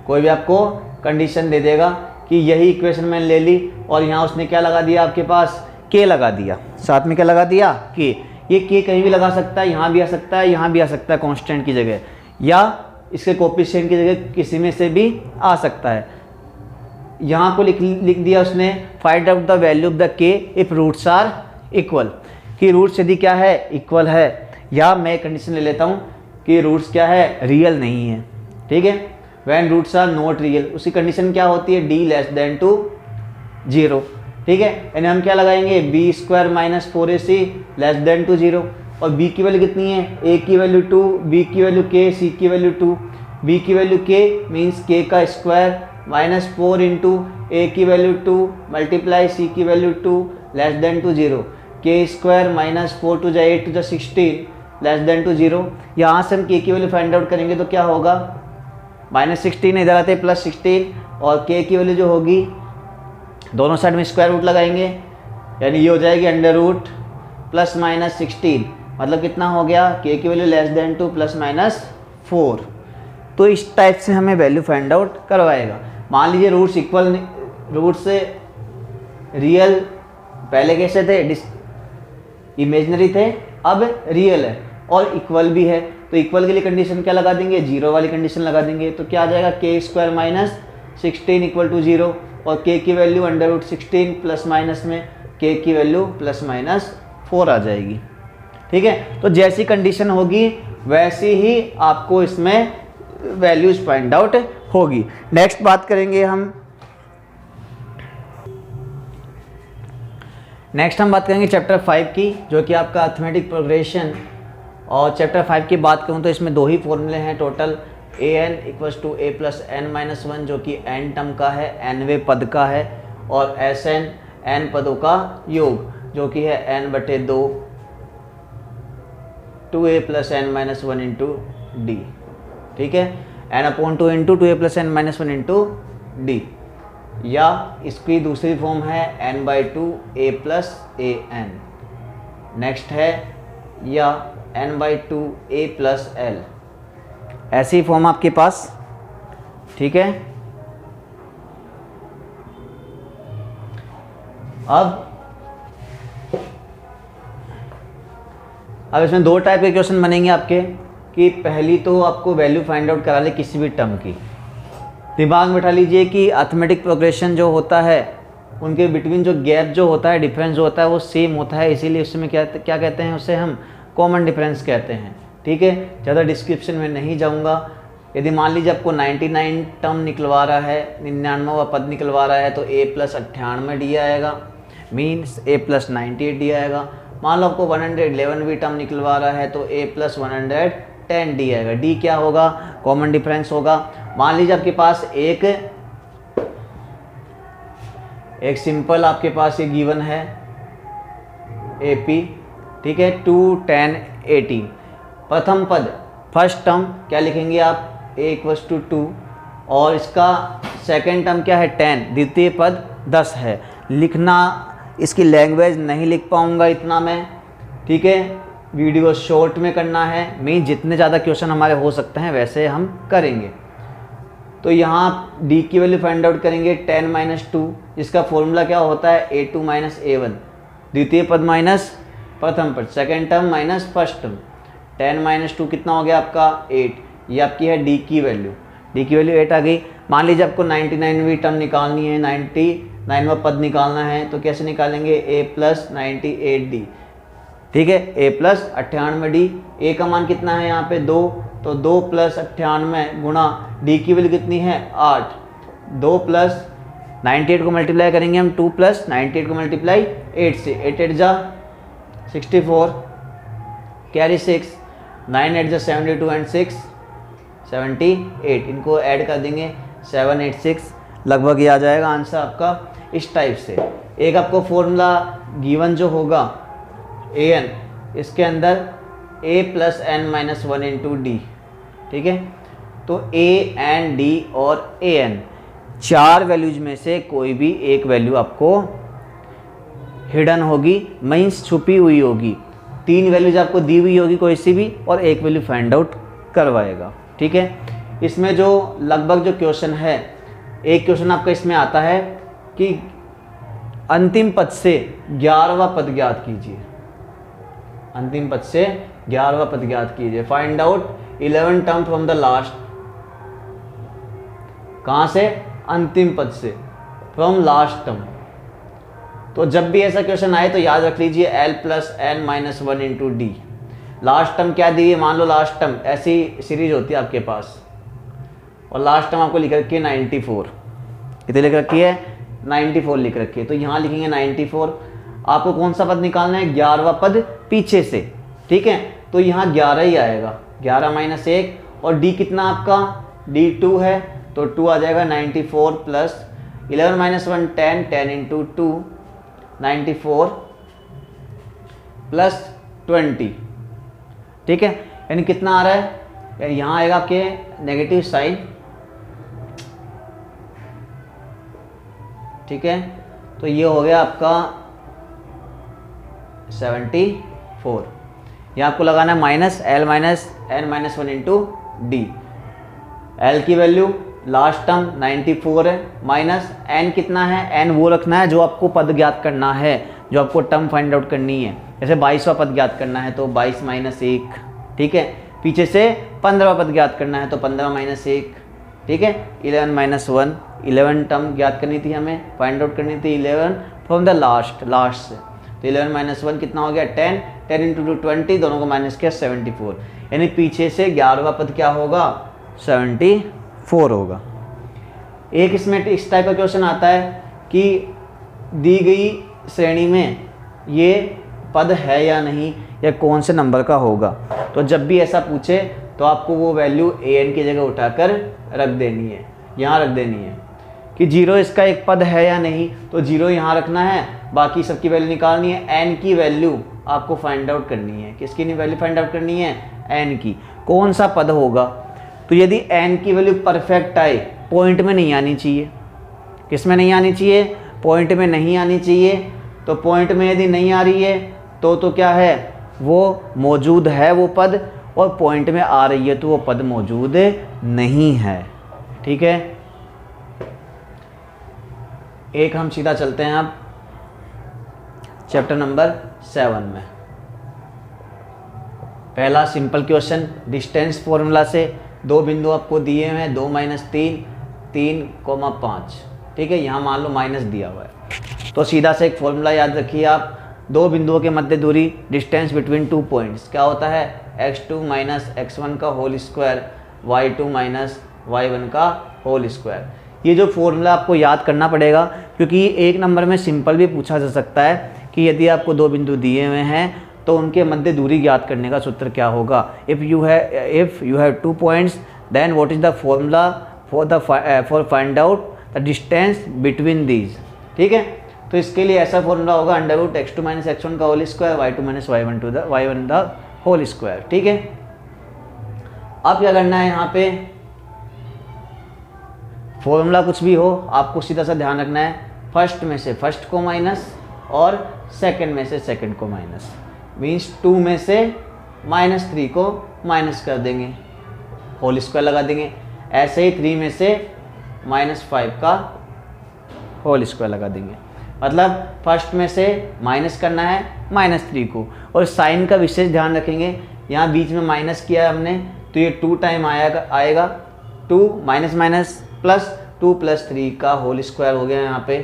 कोई भी आपको कंडीशन दे देगा कि यही इक्वेशन मैंने ले ली और यहाँ उसने क्या लगा दिया, आपके पास k लगा दिया, साथ में क्या लगा दिया, k। ये k कहीं भी लगा सकता है, यहाँ भी आ सकता है, यहाँ भी आ सकता है कांस्टेंट की जगह, या इसके कोफिशिएंट की जगह किसी में से भी आ सकता है। यहाँ को लिख दिया उसने, find out the value of the k if roots are equal, कि रूट्स यदि क्या है, इक्वल है, या मैं कंडीशन ले लेता हूँ कि रूट्स क्या है, रियल नहीं है। ठीक है, when roots are not real, उसकी कंडीशन क्या होती है, d लेस देन टू 0। ठीक है, यानी हम क्या लगाएंगे, b square minus 4ac less than to 0। और b की वैल्यू कितनी है, a की वैल्यू 2, b की वैल्यू k, c की वैल्यू 2। b की वैल्यू k मीन्स k का स्क्वायर माइनस 4 इंटू a की वैल्यू 2 मल्टीप्लाई c की value 2 less than to 0। k square minus 4 two जा 8 टू जा 16 लेस देन टू 0। यहाँ से हम k की वैल्यू फाइंड आउट करेंगे तो क्या होगा, -16 इधर आते हैं +16, और k की वैल्यू जो होगी दोनों साइड में स्क्वायर रूट लगाएंगे, यानी ये हो जाएगी अंडर रूट प्लस माइनस 16, मतलब कितना हो गया, k की वैल्यू लेस देन 2 +-4। तो इस टाइप से हमें वैल्यू फाइंड आउट करवाएगा। मान लीजिए रूट्स इक्वल, रूट से रियल पहले कैसे थे, इमेजिनरी थे, अब रियल है और इक्वल भी है। तो इक्वल के लिए कंडीशन क्या लगा देंगे, 0 वाली कंडीशन लगा देंगे। तो क्या आ जाएगा, k square minus 16 equal to 0, और k की value under root 16 plus minus में k की वैल्यू +-4 आ जाएगी। ठीक है, तो जैसी कंडीशन होगी वैसी ही आपको इसमें वैल्यूज फाइंड आउट होगी। नेक्स्ट बात करेंगे हम, नेक्स्ट हम बात करेंगे चैप्टर 5 की, जो कि आपका अर्थमेटिक प्रोग्रेशन। और चैप्टर 5 की बात करूँ तो इसमें 2 ही फॉर्मूले हैं टोटल, an = a + n-1, जो कि n टर्म का है, nवें पद का है, और Sn n पदों का योग, जो कि है n/2 2a + n-1 into d। ठीक है, n/2 into 2a + n-1 into d, या इसकी दूसरी फॉर्म है n/2 a + an। नेक्स्ट है या n/2 a + l, ऐसी फॉर्म आपके पास। ठीक है, अब इसमें 2 टाइप के क्वेश्चन बनेंगे आपके, कि पहली तो आपको वैल्यू फाइंड आउट करा ले किसी भी टर्म की। दिमाग में बैठा लीजिए कि अर्थमेटिक प्रोग्रेशन जो होता है उनके बिटवीन जो गैप जो होता है, डिफरेंस जो होता है वो सेम होता है, इसीलिए उसमें क्या कहते हैं, उससे हम कॉमन डिफरेंस कहते हैं। ठीक है, ज़्यादा डिस्क्रिप्शन में नहीं जाऊँगा। यदि मान लीजिए आपको 99 टर्म निकलवा रहा है, 99वां पद निकलवा रहा है, तो a + 98d आएगा, मीन्स a + 98d आएगा। मान लो आपको 111 टर्म निकलवा रहा है तो a + 110d आएगा। d क्या होगा, कॉमन डिफरेंस होगा। मान लीजिए आपके पास एक सिंपल आपके पास ये गिवन है AP, ठीक है, 2, 10, 18। प्रथम पद फर्स्ट टर्म क्या लिखेंगे आप, a = 2, और इसका सेकंड टर्म क्या है 10, द्वितीय पद 10 है। लिखना इसकी लैंग्वेज नहीं लिख पाऊंगा इतना मैं, ठीक है, वीडियो शॉर्ट में करना है, मैं जितने ज़्यादा क्वेश्चन हमारे हो सकते हैं वैसे हम करेंगे। तो यहाँ d की वैल्यू फाइंड आउट करेंगे 10 - 2, जिसका फॉर्मूला क्या होता है, a2 - a1, द्वितीय पद माइनस प्रथम पद, second term minus first term. 10 - 2 कितना हो गया आपका 8, ये आपकी है d की वैल्यू, d की वैल्यू 8 आ गई। मान लीजिए आपको 99वीं टर्म निकालनी है, 99वां पद निकालना है, तो कैसे निकालेंगे, a + 98d, ठीक है, a + 98d। a का मान कितना है यहाँ पे 2, तो 2 + 98 गुणा d की वैल्यू कितनी है 8, 2 + 98 को मल्टीप्लाई करेंगे हम, 2 + 98 को मल्टीप्लाई 8 से, 8 8 जा 64, कैरी 6, 9 8 जा 72 एंड 6 78, इनको ऐड कर देंगे 786, लगभग ये आ जाएगा आंसर आपका इस टाइप से। एक आपको फॉर्मूला गिवन जो होगा an, इसके अंदर a plus n minus 1 into d, ठीक है। तो a एन d और a n, चार वैल्यूज में से कोई भी एक वैल्यू आपको हिडन होगी, मीन्स छुपी हुई होगी। तीन वैल्यूज आपको दी हुई होगी कोई सी भी, और एक वैल्यू फाइंड आउट करवाएगा, ठीक है। इसमें जो लगभग जो क्वेश्चन है, एक क्वेश्चन आपका इसमें आता है कि अंतिम पद से 11वां पद ज्ञात कीजिए, अंतिम पद से 11वां पद ज्ञात कीजिए। Find out 11 term from the last, कहां से? अंतिम पद से, फ्रॉम लास्ट टर्म। तो जब भी ऐसा क्वेश्चन आए तो याद रख लीजिए l plus n minus 1 into d. Last term क्या दी है? मान लो लास्ट टर्म, ऐसी सीरीज होती है आपके पास, और लास्ट टर्म आपको लिख रखी है 94, कितने लिख रखी है? 94 लिख रखी है। तो यहाँ लिखेंगे 94। आपको कौन सा पद निकालना है? 11वां पद पीछे से, ठीक है। तो यहाँ 11 ही आएगा, 11 माइनस 1, और डी कितना आपका? डी 2 है, तो 2 आ जाएगा 94 प्लस 11 माइनस 1 10, 10 इंटू 2 94 प्लस 20, ठीक है। यानी कितना आ रहा है? यहाँ आएगा आपके नेगेटिव साइन, ठीक है। तो ये हो गया आपका 74। ये आपको लगाना है minus l minus n minus 1 into d. L की वैल्यू लास्ट टर्म 94 है, माइनस एन कितना है? एन वो रखना है जो आपको पद ज्ञात करना है, जो आपको टर्म फाइंड आउट करनी है। जैसे 22वां पद ज्ञात करना है तो 22 माइनस 1, ठीक है। पीछे से 15वां पद ज्ञात करना है तो 15 माइनस 1, ठीक है। 11 माइनस 1, 11 टर्म ज्ञात करनी थी, हमें फाइंड आउट करनी थी 11 फ्रॉम द लास्ट से। तो 11 माइनस 1 कितना हो गया? 10, 10 इंटू 20, दोनों को माइनस किया 74, यानी पीछे से 11वां पद क्या होगा? 74 होगा। एक इसमें इस टाइप का क्वेश्चन आता है कि दी गई श्रेणी में ये पद है या नहीं, या कौन से नंबर का होगा। तो जब भी ऐसा पूछे तो आपको वो वैल्यू an की जगह उठाकर रख देनी है, यहाँ रख देनी है कि 0 इसका एक पद है या नहीं, तो 0 यहाँ रखना है, बाकी सबकी वैल्यू निकालनी है। n की वैल्यू आपको फाइंड आउट करनी है। किसकी वैल्यू फाइंड आउट करनी है? n की। कौन सा पद होगा? तो यदि n की वैल्यू परफेक्ट आए, पॉइंट में नहीं आनी चाहिए। किस में नहीं आनी चाहिए? पॉइंट में नहीं आनी चाहिए। तो पॉइंट में यदि नहीं आ रही है तो क्या है? वो मौजूद है वो पद, और पॉइंट में आ रही है तो वो पद मौजूद नहीं है, ठीक है। एक हम सीधा चलते हैं अब चैप्टर नंबर 7 में। पहला सिंपल क्वेश्चन, डिस्टेंस फॉर्मूला से दो बिंदु आपको दिए हुए हैं, 2 माइनस 3, 3,5, ठीक है। यहाँ मान लो माइनस दिया हुआ है, तो सीधा से एक फॉर्मूला याद रखिए आप। दो बिंदुओं के मध्य दूरी, डिस्टेंस बिटवीन 2 पॉइंट्स, क्या होता है? x2 माइनस x1 का whole square, y2 minus y1 का होल स्क्वायर। ये जो फॉर्मूला आपको याद करना पड़ेगा, क्योंकि एक नंबर में सिंपल भी पूछा जा सकता है कि यदि आपको दो बिंदु दिए हुए हैं तो उनके मध्य दूरी ज्ञात करने का सूत्र क्या होगा। If you have 2 points, then what is the formula for find out the distance between these, ठीक है। तो इसके लिए ऐसा फॉर्मूला होगा √x2 माइनस x1 का whole square, y2 minus y1 the whole square, ठीक है। अब क्या करना है? यहाँ पे फॉर्मूला कुछ भी हो, आपको सीधा सा ध्यान रखना है, फर्स्ट में से फर्स्ट को माइनस और सेकंड में से सेकंड को माइनस, मीन्स 2 में से -3 को माइनस कर देंगे, होल स्क्वायर लगा देंगे। ऐसे ही 3 में से -5 का होल स्क्वायर लगा देंगे। मतलब फर्स्ट में से माइनस करना है -3 को, और साइन का विशेष ध्यान रखेंगे। यहाँ बीच में माइनस किया है हमने, तो ये 2 टाइम आएगा 2 माइनस माइनस प्लस 2 प्लस 3 का होल स्क्वायर हो गया यहाँ पे,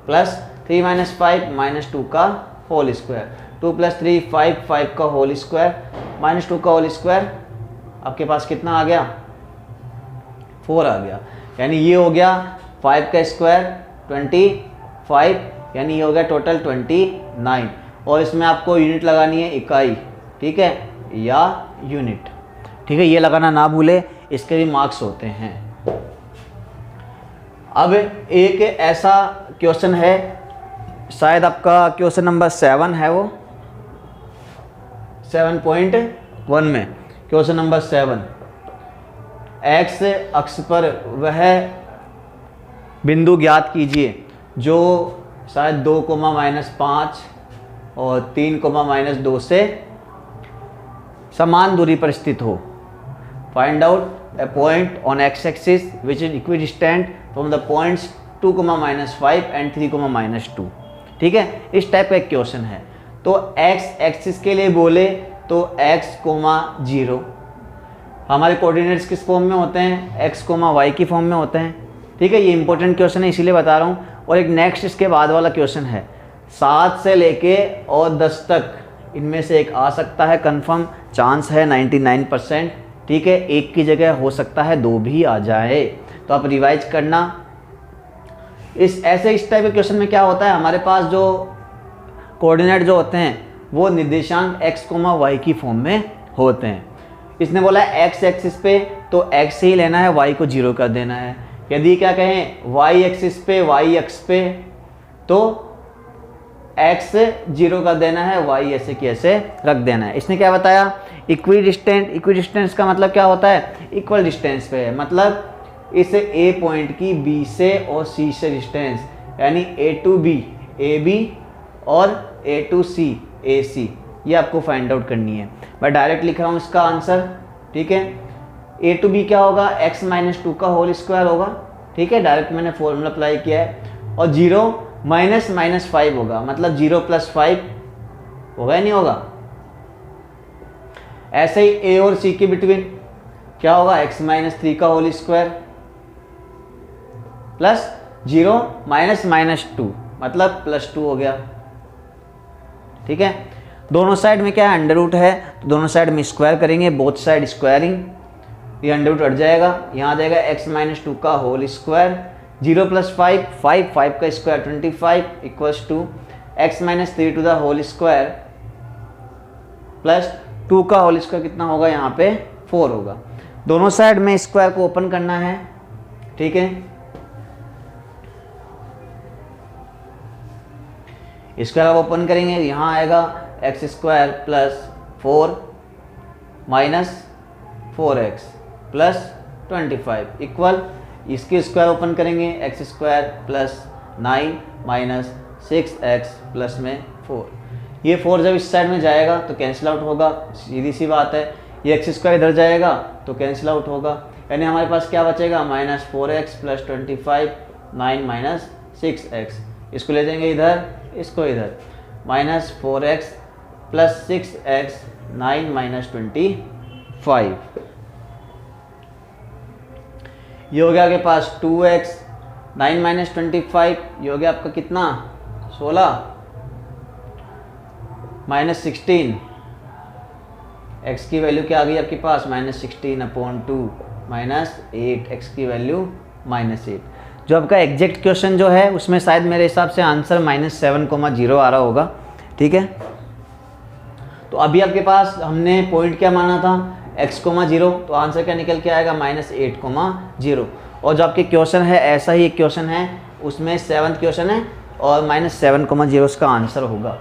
प्लस 3 माइनस 5 माइनस 2 का होल स्क्वायर, 2 प्लस 3 5, 5 का होल स्क्वायर माइनस 2 का होल स्क्वायर। आपके पास कितना आ गया? 4 आ गया। यानी ये हो गया 5 का स्क्वायर 25, यानी ये हो गया टोटल 29। और इसमें आपको यूनिट लगानी है इकाई, ठीक है, या यूनिट, ठीक है। ये लगाना ना भूले, इसके भी मार्क्स होते हैं। अब एक ऐसा क्वेश्चन है, शायद आपका क्वेश्चन नंबर 7 है, वो 7.1 में क्वेश्चन नंबर 7, एक्स अक्ष पर वह बिंदु ज्ञात कीजिए जो शायद 2,-5 और 3,-2 से समान दूरी पर स्थित हो। Find out a point on x axis which is equidistant from the points 2,-5 and 3,-2। ठीक है, इस टाइप का एक क्वेश्चन है। तो एक्स एक्सिस के लिए बोले तो x,0 हमारे कोऑर्डिनेट्स किस फॉर्म में होते हैं, x, y की फॉर्म में होते हैं। ठीक है, ये इंपॉर्टेंट क्वेश्चन है इसीलिए बता रहा हूँ। और एक नेक्स्ट इसके बाद वाला क्वेश्चन है, 7 से लेके और 10 तक इनमें से एक आ सकता है, कंफर्म चांस है 99%। ठीक है, एक की जगह हो सकता है 2 भी आ जाए, तो आप रिवाइज करना। इस टाइप के क्वेश्चन में क्या होता है, हमारे पास जो कोऑर्डिनेट जो होते हैं वो निर्देशांक x, y की फॉर्म में होते हैं। इसने बोला है x एक्सिस पे तो x ही लेना है, y को 0 कर देना है। यदि क्या कहें y एक्सिस पे, y अक्ष पे, तो x 0 कर देना है, y ऐसे की ऐसे रख देना है। इसने क्या बताया, इक्विडिस्टेंस का मतलब क्या होता है, इक्वल डिस्टेंस पे है, मतलब इस a पॉइंट की b से और c से डिस्टेंस, यानी a to b AB और a to c AC, ये आपको फाइंड आउट करनी है। मैं डायरेक्ट लिख रहा हूँ इसका आंसर। ठीक है, a to b क्या होगा, x-2 का होल स्क्वायर होगा। ठीक है, डायरेक्ट मैंने फॉर्मूला अप्लाई किया है। और 0 -5 होगा, मतलब 0 + 5 होगा या नहीं होगा। ऐसे ही a और c के बिटवीन क्या होगा, x-3 का होल स्क्वायर प्लस 0 -2 मतलब +2 हो गया। ठीक है, दोनों साइड में क्या है, अंडर रूट है, तो दोनों साइड में स्क्वायर करेंगे, बोथ साइड स्क्वायरिंग, ये अंडर रूट हट जाएगा, यहाँ आ जाएगा x-2 का होल स्क्वायर, 0 + 5 का square 25 equals to x-3 to the whole square plus 2 का होल स्क्वायर कितना होगा, यहाँ पे 4 होगा। दोनों साइड में स्क्वायर को ओपन करना है। ठीक है, स्क्वायर आप ओपन करेंगे, यहाँ आएगा x² + 4 - 4x + 25 इक्वल, इसके स्क्वायर ओपन करेंगे, x² + 9 - 6x प्लस में 4। ये 4 जब इस साइड में जाएगा तो कैंसिल आउट होगा, सीधी सी बात है। ये x² इधर जाएगा तो कैंसिल आउट होगा, यानी हमारे पास क्या बचेगा, -4x + 25 9 - 6x। इसको ले जाएंगे इधर, इसको इधर, -4x + 6x 9 - 25। ये हो गया आपके पास 2x 9 - 25, ये हो गया आपका कितना 16 -16, x की वैल्यू क्या आ गई आपके पास, -16/2 -8, x की वैल्यू -8। जो आपका एग्जैक्ट क्वेश्चन जो है उसमें शायद मेरे हिसाब से आंसर -7,0 आ रहा होगा। ठीक है, तो अभी आपके पास हमने पॉइंट क्या माना था, x,0, तो आंसर क्या निकल के आएगा, -8,0। और जो आपके क्वेश्चन है ऐसा ही एक क्वेश्चन है, उसमें 7th क्वेश्चन है और -7,0 उसका आंसर होगा।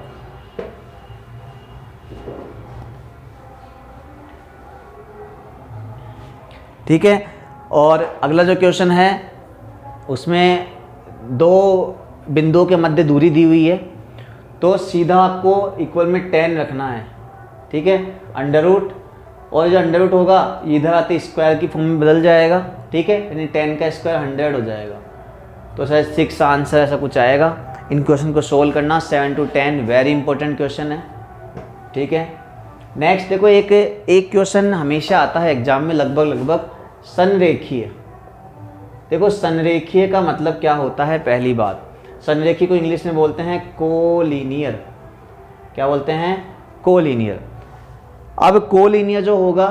ठीक है, और अगला जो क्वेश्चन है उसमें 2 बिंदुओं के मध्य दूरी दी हुई है, तो सीधा आपको इक्वल में 10 रखना है। ठीक है, अंडर रूट, और जो अंडर रूट होगा इधर आते स्क्वायर की फॉर्म में बदल जाएगा। ठीक है, यानी 10 का स्क्वायर 100 हो जाएगा, तो शायद 6 आंसर ऐसा कुछ आएगा। इन क्वेश्चन को सोल्व करना 7 to 10 वेरी इंपॉर्टेंट क्वेश्चन है। ठीक है, नेक्स्ट देखो, एक क्वेश्चन हमेशा आता है एग्जाम में, लगभग संरेखीय। देखो संरेखीय का मतलब क्या होता है, पहली बात, संरेखीय को इंग्लिश में बोलते हैं कोलिनियर। क्या बोलते हैं, कोलिनियर। अब कोलिनियर जो होगा,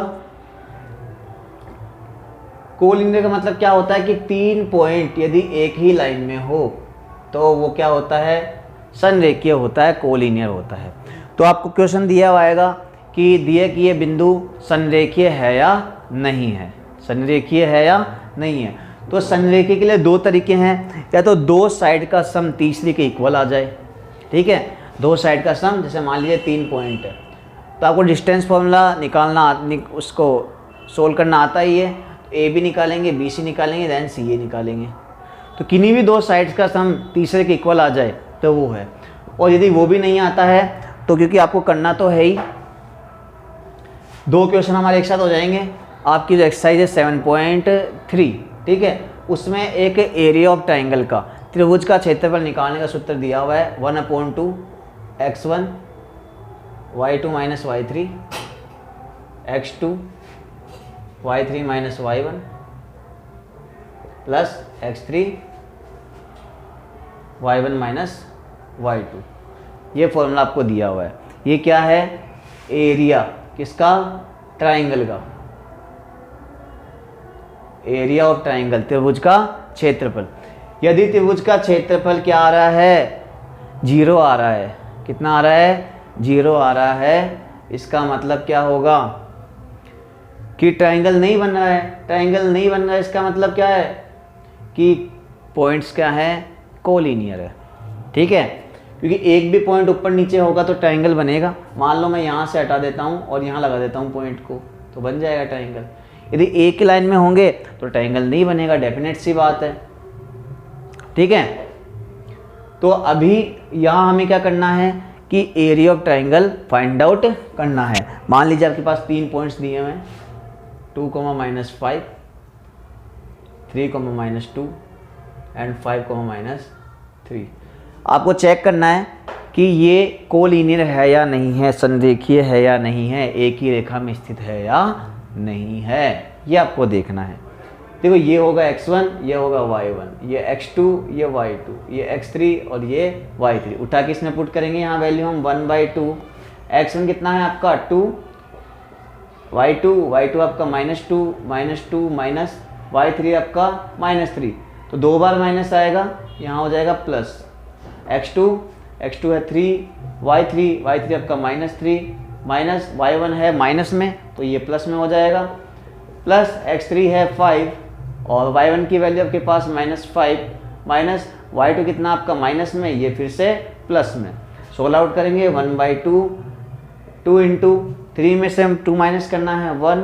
कोलिनियर का मतलब क्या होता है कि 3 पॉइंट यदि एक ही लाइन में हो तो वो क्या होता है, संरेखीय होता है, कोलिनियर होता है। तो आपको क्वेश्चन दिया हुआ आएगा कि ये बिंदु संरेखीय है या नहीं है। संरेखीय है या नहीं है। तो संरेखीय के लिए दो तरीके हैं, या तो दो साइड का सम तीसरी के इक्वल आ जाए, ठीक है, दो साइड का सम, जैसे मान लीजिए 3 पॉइंट है तो आपको डिस्टेंस फॉर्मूला निकालना उसको सोल्व करना आता ही है, तो ए बी निकालेंगे, बी सी निकालेंगे, देन सी ए निकालेंगे। तो किन्हीं भी दो साइड्स का सम तीसरे के इक्वल आ जाए तो वो है। और यदि वो भी नहीं आता है तो क्योंकि आपको करना तो है ही, दो क्वेश्चन हमारे एक साथ हो जाएंगे। आपकी जो एक्सरसाइज है 7.3, ठीक है, उसमें एक एरिया ऑफ ट्राइंगल का त्रिभुज का क्षेत्रफल निकालने का सूत्र दिया हुआ है 1/2 x1 y2 minus y3 x2 y3 minus y1 plus x3 y1 minus y2। ये फॉर्मूला आपको दिया हुआ है। ये क्या है? एरिया किसका? ट्राइंगल का, एरिया ऑफ ट्राइंगल, त्रिभुज का क्षेत्रफल। यदि त्रिभुज का क्षेत्रफल क्या आ रहा है? 0 आ रहा है। कितना आ रहा है? 0 आ रहा है। इसका मतलब क्या होगा कि ट्राइंगल नहीं बन रहा है। ट्राइंगल नहीं बन रहा है इसका मतलब क्या है कि पॉइंट्स क्या है? कोलिनियर है, ठीक है, क्योंकि एक भी पॉइंट ऊपर नीचे होगा तो ट्राइंगल बनेगा। मान लो मैं यहाँ से हटा देता हूँ और यहाँ लगा देता हूँ पॉइंट को, तो बन जाएगा ट्राइंगल। यदि एक ही लाइन में होंगे तो ट्राइंगल नहीं बनेगा, डेफिनेट सी बात है, ठीक है। तो अभी यहाँ हमें क्या करना है कि area of triangle find out करना है। मान लीजिए आपके पास 3 पॉइंट्स दिए हुए हैं, 2, -5, 3, -2 एंड 5, -3। आपको चेक करना है कि ये कोलिनियर है या नहीं है, संरेखीय है या नहीं है, एक ही रेखा में स्थित है या नहीं है, ये आपको देखना है। देखो ये होगा x1, ये होगा y1, ये x2, ये y2, ये x3 और ये y3। उठा के इसमें पुट करेंगे यहाँ वैल्यू हम 1/2। x1 कितना है आपका 2, y2 आपका -2 माइनस y3 आपका -3, तो 2 बार माइनस आएगा, यहाँ हो जाएगा प्लस। x2 है 3, y3 आपका -3 माइनस y1 है माइनस में तो ये प्लस में हो जाएगा, प्लस x3 है 5 और y1 की वैल्यू आपके पास -5 माइनस y2 कितना आपका माइनस में, ये फिर से प्लस में। सोल्व आउट करेंगे 1/2, 2 इंटू 3 में से हम 2 माइनस करना है 1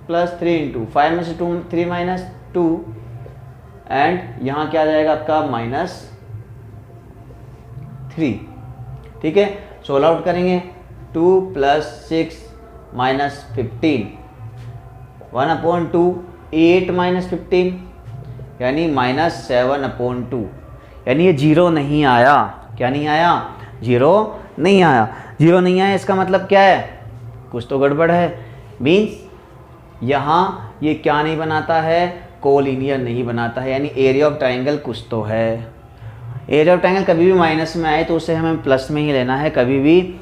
प्लस 3 इंटू 5 में से 3 माइनस 2 एंड यहाँ क्या आ जाएगा आपका -3, ठीक है। सोल्व आउट करेंगे 2 + 6 -15, 1/2 8 -15 यानी -7/2, यानी ये 0 नहीं आया। क्या नहीं आया? 0 नहीं आया। 0 नहीं आया इसका मतलब क्या है? कुछ तो गड़बड़ है। मीन्स यहाँ ये क्या नहीं बनाता है? कोलिनियर नहीं बनाता है, यानी एरिया ऑफ ट्राइंगल कुछ तो है। एरिया ऑफ ट्राइंगल कभी भी माइनस में आए तो उसे हमें प्लस में ही लेना है। कभी भी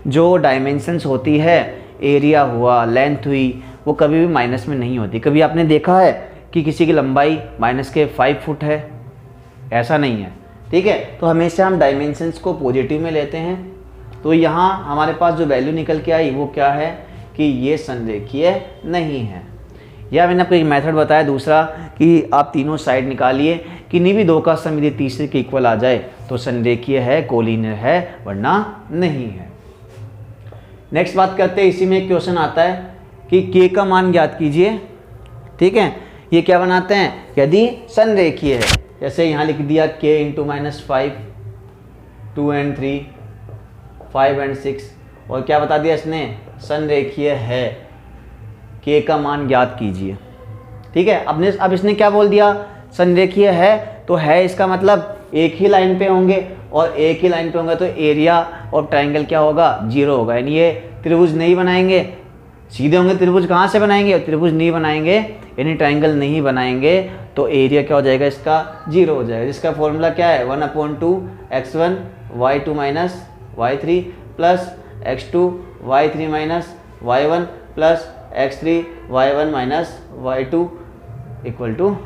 जो डायमेंशंस होती है, एरिया हुआ, लेंथ हुई, वो कभी भी माइनस में नहीं होती। कभी आपने देखा है कि किसी की लंबाई -5 फुट है? ऐसा नहीं है, ठीक है। तो हमेशा हम डायमेंशंस को पॉजिटिव में लेते हैं। तो यहाँ हमारे पास जो वैल्यू निकल के आई वो क्या है कि ये संरेखीय नहीं है। या मैंने आपको एक मेथड बताया दूसरा कि आप तीनों साइड निकालिए, किन्हीं भी दो का सम यदि तीसरे के इक्वल आ जाए तो संरेखीय है, कोलिनियर है, वरना नहीं है। नेक्स्ट बात करते हैं, इसी में एक क्वेश्चन आता है कि k का मान ज्ञात कीजिए, ठीक है। ये क्या बनाते हैं? यदि संरेखीय है, जैसे यहाँ लिख दिया k × -5, 2 and 3, 5 and 6, और क्या बता दिया इसने? संरेखीय है, k का मान ज्ञात कीजिए, ठीक है। अब इसने क्या बोल दिया? संरेखीय है, तो है इसका मतलब एक ही लाइन पे होंगे, और एक ही लाइन पे होंगे तो एरिया ऑफ ट्राइंगल क्या होगा? 0 होगा, यानी ये त्रिभुज नहीं बनाएंगे। सीधे होंगे त्रिभुज कहाँ से बनाएंगे? त्रिभुज नहीं बनाएंगे, यानी ट्राइंगल नहीं बनाएंगे, तो एरिया क्या हो जाएगा? इसका 0 हो जाएगा, जिसका फॉर्मूला क्या है? 1/2 x1 y2 minus y3 plus x2 y3 minus y1 plus x3 y1 minus y2 equal to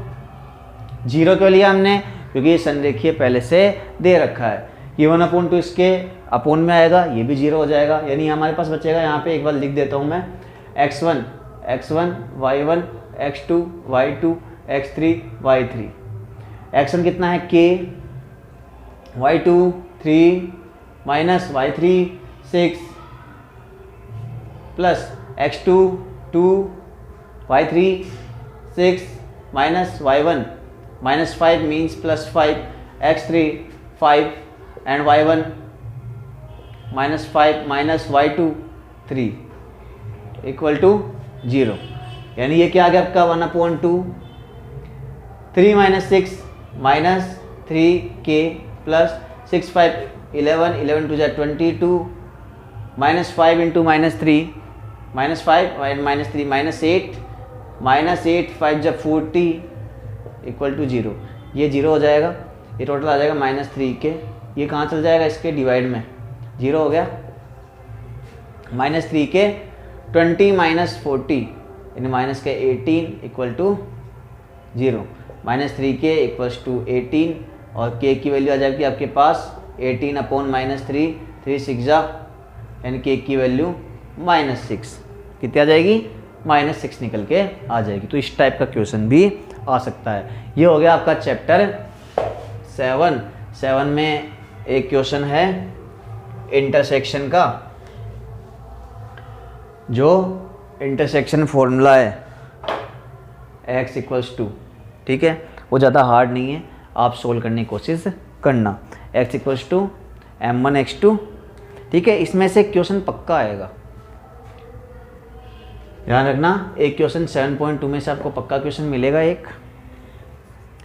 0 क्यों लिया हमने? क्योंकि ये संरेखीय पहले से दे रखा है। ये 1/2 इसके अपोन में आएगा, ये भी 0 हो जाएगा, यानी हमारे पास बचेगा, यहाँ पे एक बार लिख देता हूँ मैं, x1 y1 x2 y2 x3 y3। Action कितना है k, y2 3 minus y3 6 plus x2 2 y3 6 minus y1 minus 5 means plus 5 x3 5 and y1 minus 5 minus y2 3 equal to 0। यानी ये क्या आ गया आपका 1/2 3 minus 6 minus 3k plus 6 5 11 11 two 22 minus 5 into minus 3 minus 5 minus 3 minus 8 5 जब 40 इक्वल टू 0। ये 0 हो जाएगा, ये टोटल आ जाएगा -3k। ये कहाँ चल जाएगा इसके डिवाइड में, 0 हो गया। -3k 20 माइनस 40 यानी माइनस के 18 equal to 0। -3k equals to 18 और k की वैल्यू आ जाएगी आपके पास 18/-3 3 6 यानी k की वैल्यू -6 कितनी आ जाएगी, -6 निकल के आ जाएगी। तो इस टाइप का क्वेश्चन भी आ सकता है। ये हो गया आपका चैप्टर 7 में एक क्वेश्चन है इंटरसेक्शन का, जो इंटरसेक्शन फॉर्मूला है x इक्वल्स टू, ठीक है, वो ज़्यादा हार्ड नहीं है, आप सोल्व करने की कोशिश करना। x equals to m1 x2, ठीक है। इसमें से क्वेश्चन पक्का आएगा, ध्यान रखना। एक क्वेश्चन 7.2 में से आपको पक्का क्वेश्चन मिलेगा एक,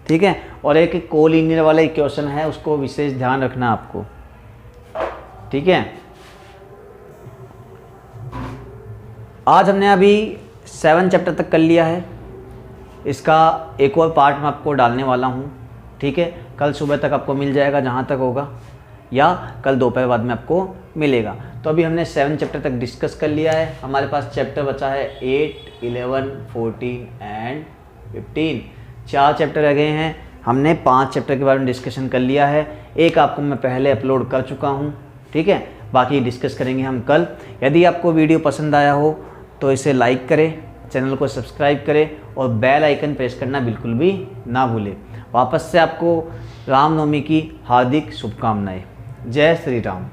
ठीक है। और एक कोलिनियर वाला एक क्वेश्चन है, उसको विशेष ध्यान रखना आपको, ठीक है। आज हमने अभी 7 चैप्टर तक कर लिया है। इसका एक और पार्ट मैं आपको डालने वाला हूँ, ठीक है। कल सुबह तक आपको मिल जाएगा जहाँ तक होगा, या कल दोपहर बाद में आपको मिलेगा। तो अभी हमने 7 चैप्टर तक डिस्कस कर लिया है। हमारे पास चैप्टर बचा है 8, 11, 14 एंड 15। 4 चैप्टर रह गए हैं। हमने 5 चैप्टर के बारे में डिस्कशन कर लिया है। एक आपको मैं पहले अपलोड कर चुका हूँ, ठीक है। बाकी डिस्कस करेंगे हम कल। यदि आपको वीडियो पसंद आया हो तो इसे लाइक करें, चैनल को सब्सक्राइब करें और बेल आइकन प्रेस करना बिल्कुल भी ना भूलें। वापस से आपको रामनवमी की हार्दिक शुभकामनाएं। जय श्री राम।